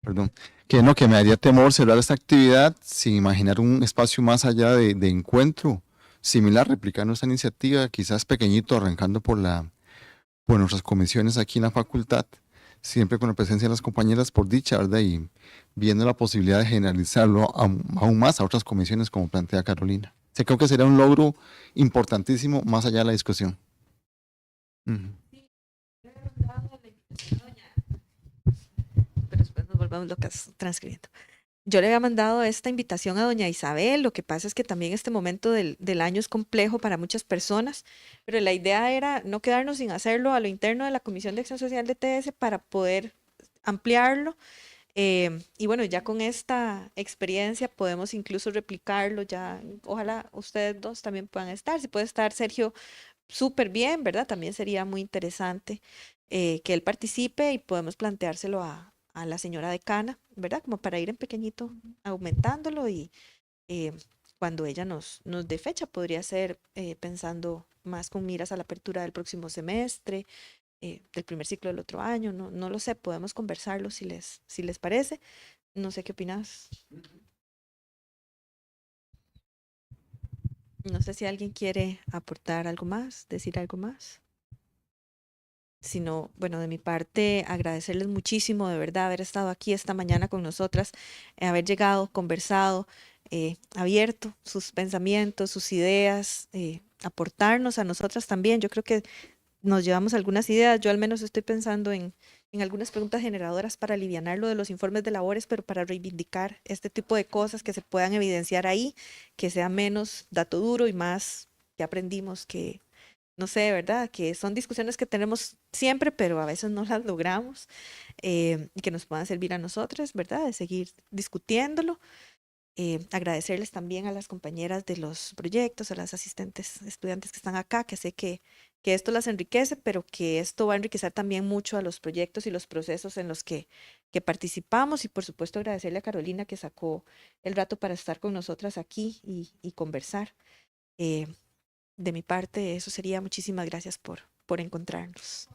Perdón, que me daría temor cerrar esta actividad sin imaginar un espacio más allá de encuentro similar, replicar nuestra iniciativa, quizás pequeñito, arrancando por nuestras comisiones aquí en la facultad, siempre con la presencia de las compañeras por dicha, ¿verdad? Y viendo la posibilidad de generalizarlo aún más a otras comisiones, como plantea Carolina. Creo que sería un logro importantísimo más allá de la discusión. Pero después nos volvemos locas transcribiendo. Yo le había mandado esta invitación a doña Isabel, lo que pasa es que también este momento del año es complejo para muchas personas, pero la idea era no quedarnos sin hacerlo a lo interno de la Comisión de Acción Social de TS para poder ampliarlo. Y bueno, ya con esta experiencia podemos incluso replicarlo, ya ojalá ustedes dos también puedan estar, si puede estar Sergio súper bien, ¿verdad? También sería muy interesante que él participe y podemos planteárselo a la señora decana, ¿verdad? Como para ir en pequeñito aumentándolo y eh, cuando ella nos dé fecha podría ser pensando más con miras a la apertura del próximo semestre, del primer ciclo del otro año, no lo sé, podemos conversarlo si les parece. No sé qué opinas. No sé si alguien quiere aportar algo más, decir algo más. Si no, bueno, de mi parte, agradecerles muchísimo de verdad haber estado aquí esta mañana con nosotras, haber llegado, conversado, abierto sus pensamientos, sus ideas, aportarnos a nosotras también. Yo creo que nos llevamos algunas ideas. Yo al menos estoy pensando en algunas preguntas generadoras para alivianar lo de los informes de labores, pero para reivindicar este tipo de cosas que se puedan evidenciar ahí, que sea menos dato duro y más que aprendimos que no sé, ¿verdad? Que son discusiones que tenemos siempre, pero a veces no las logramos y que nos puedan servir a nosotras, ¿verdad? De seguir discutiéndolo. Agradecerles también a las compañeras de los proyectos, a las asistentes estudiantes que están acá, que sé que esto las enriquece, pero que esto va a enriquecer también mucho a los proyectos y los procesos en los que participamos. Y por supuesto agradecerle a Carolina que sacó el rato para estar con nosotras aquí y conversar. Eh, de mi parte, eso sería. Muchísimas gracias por encontrarnos.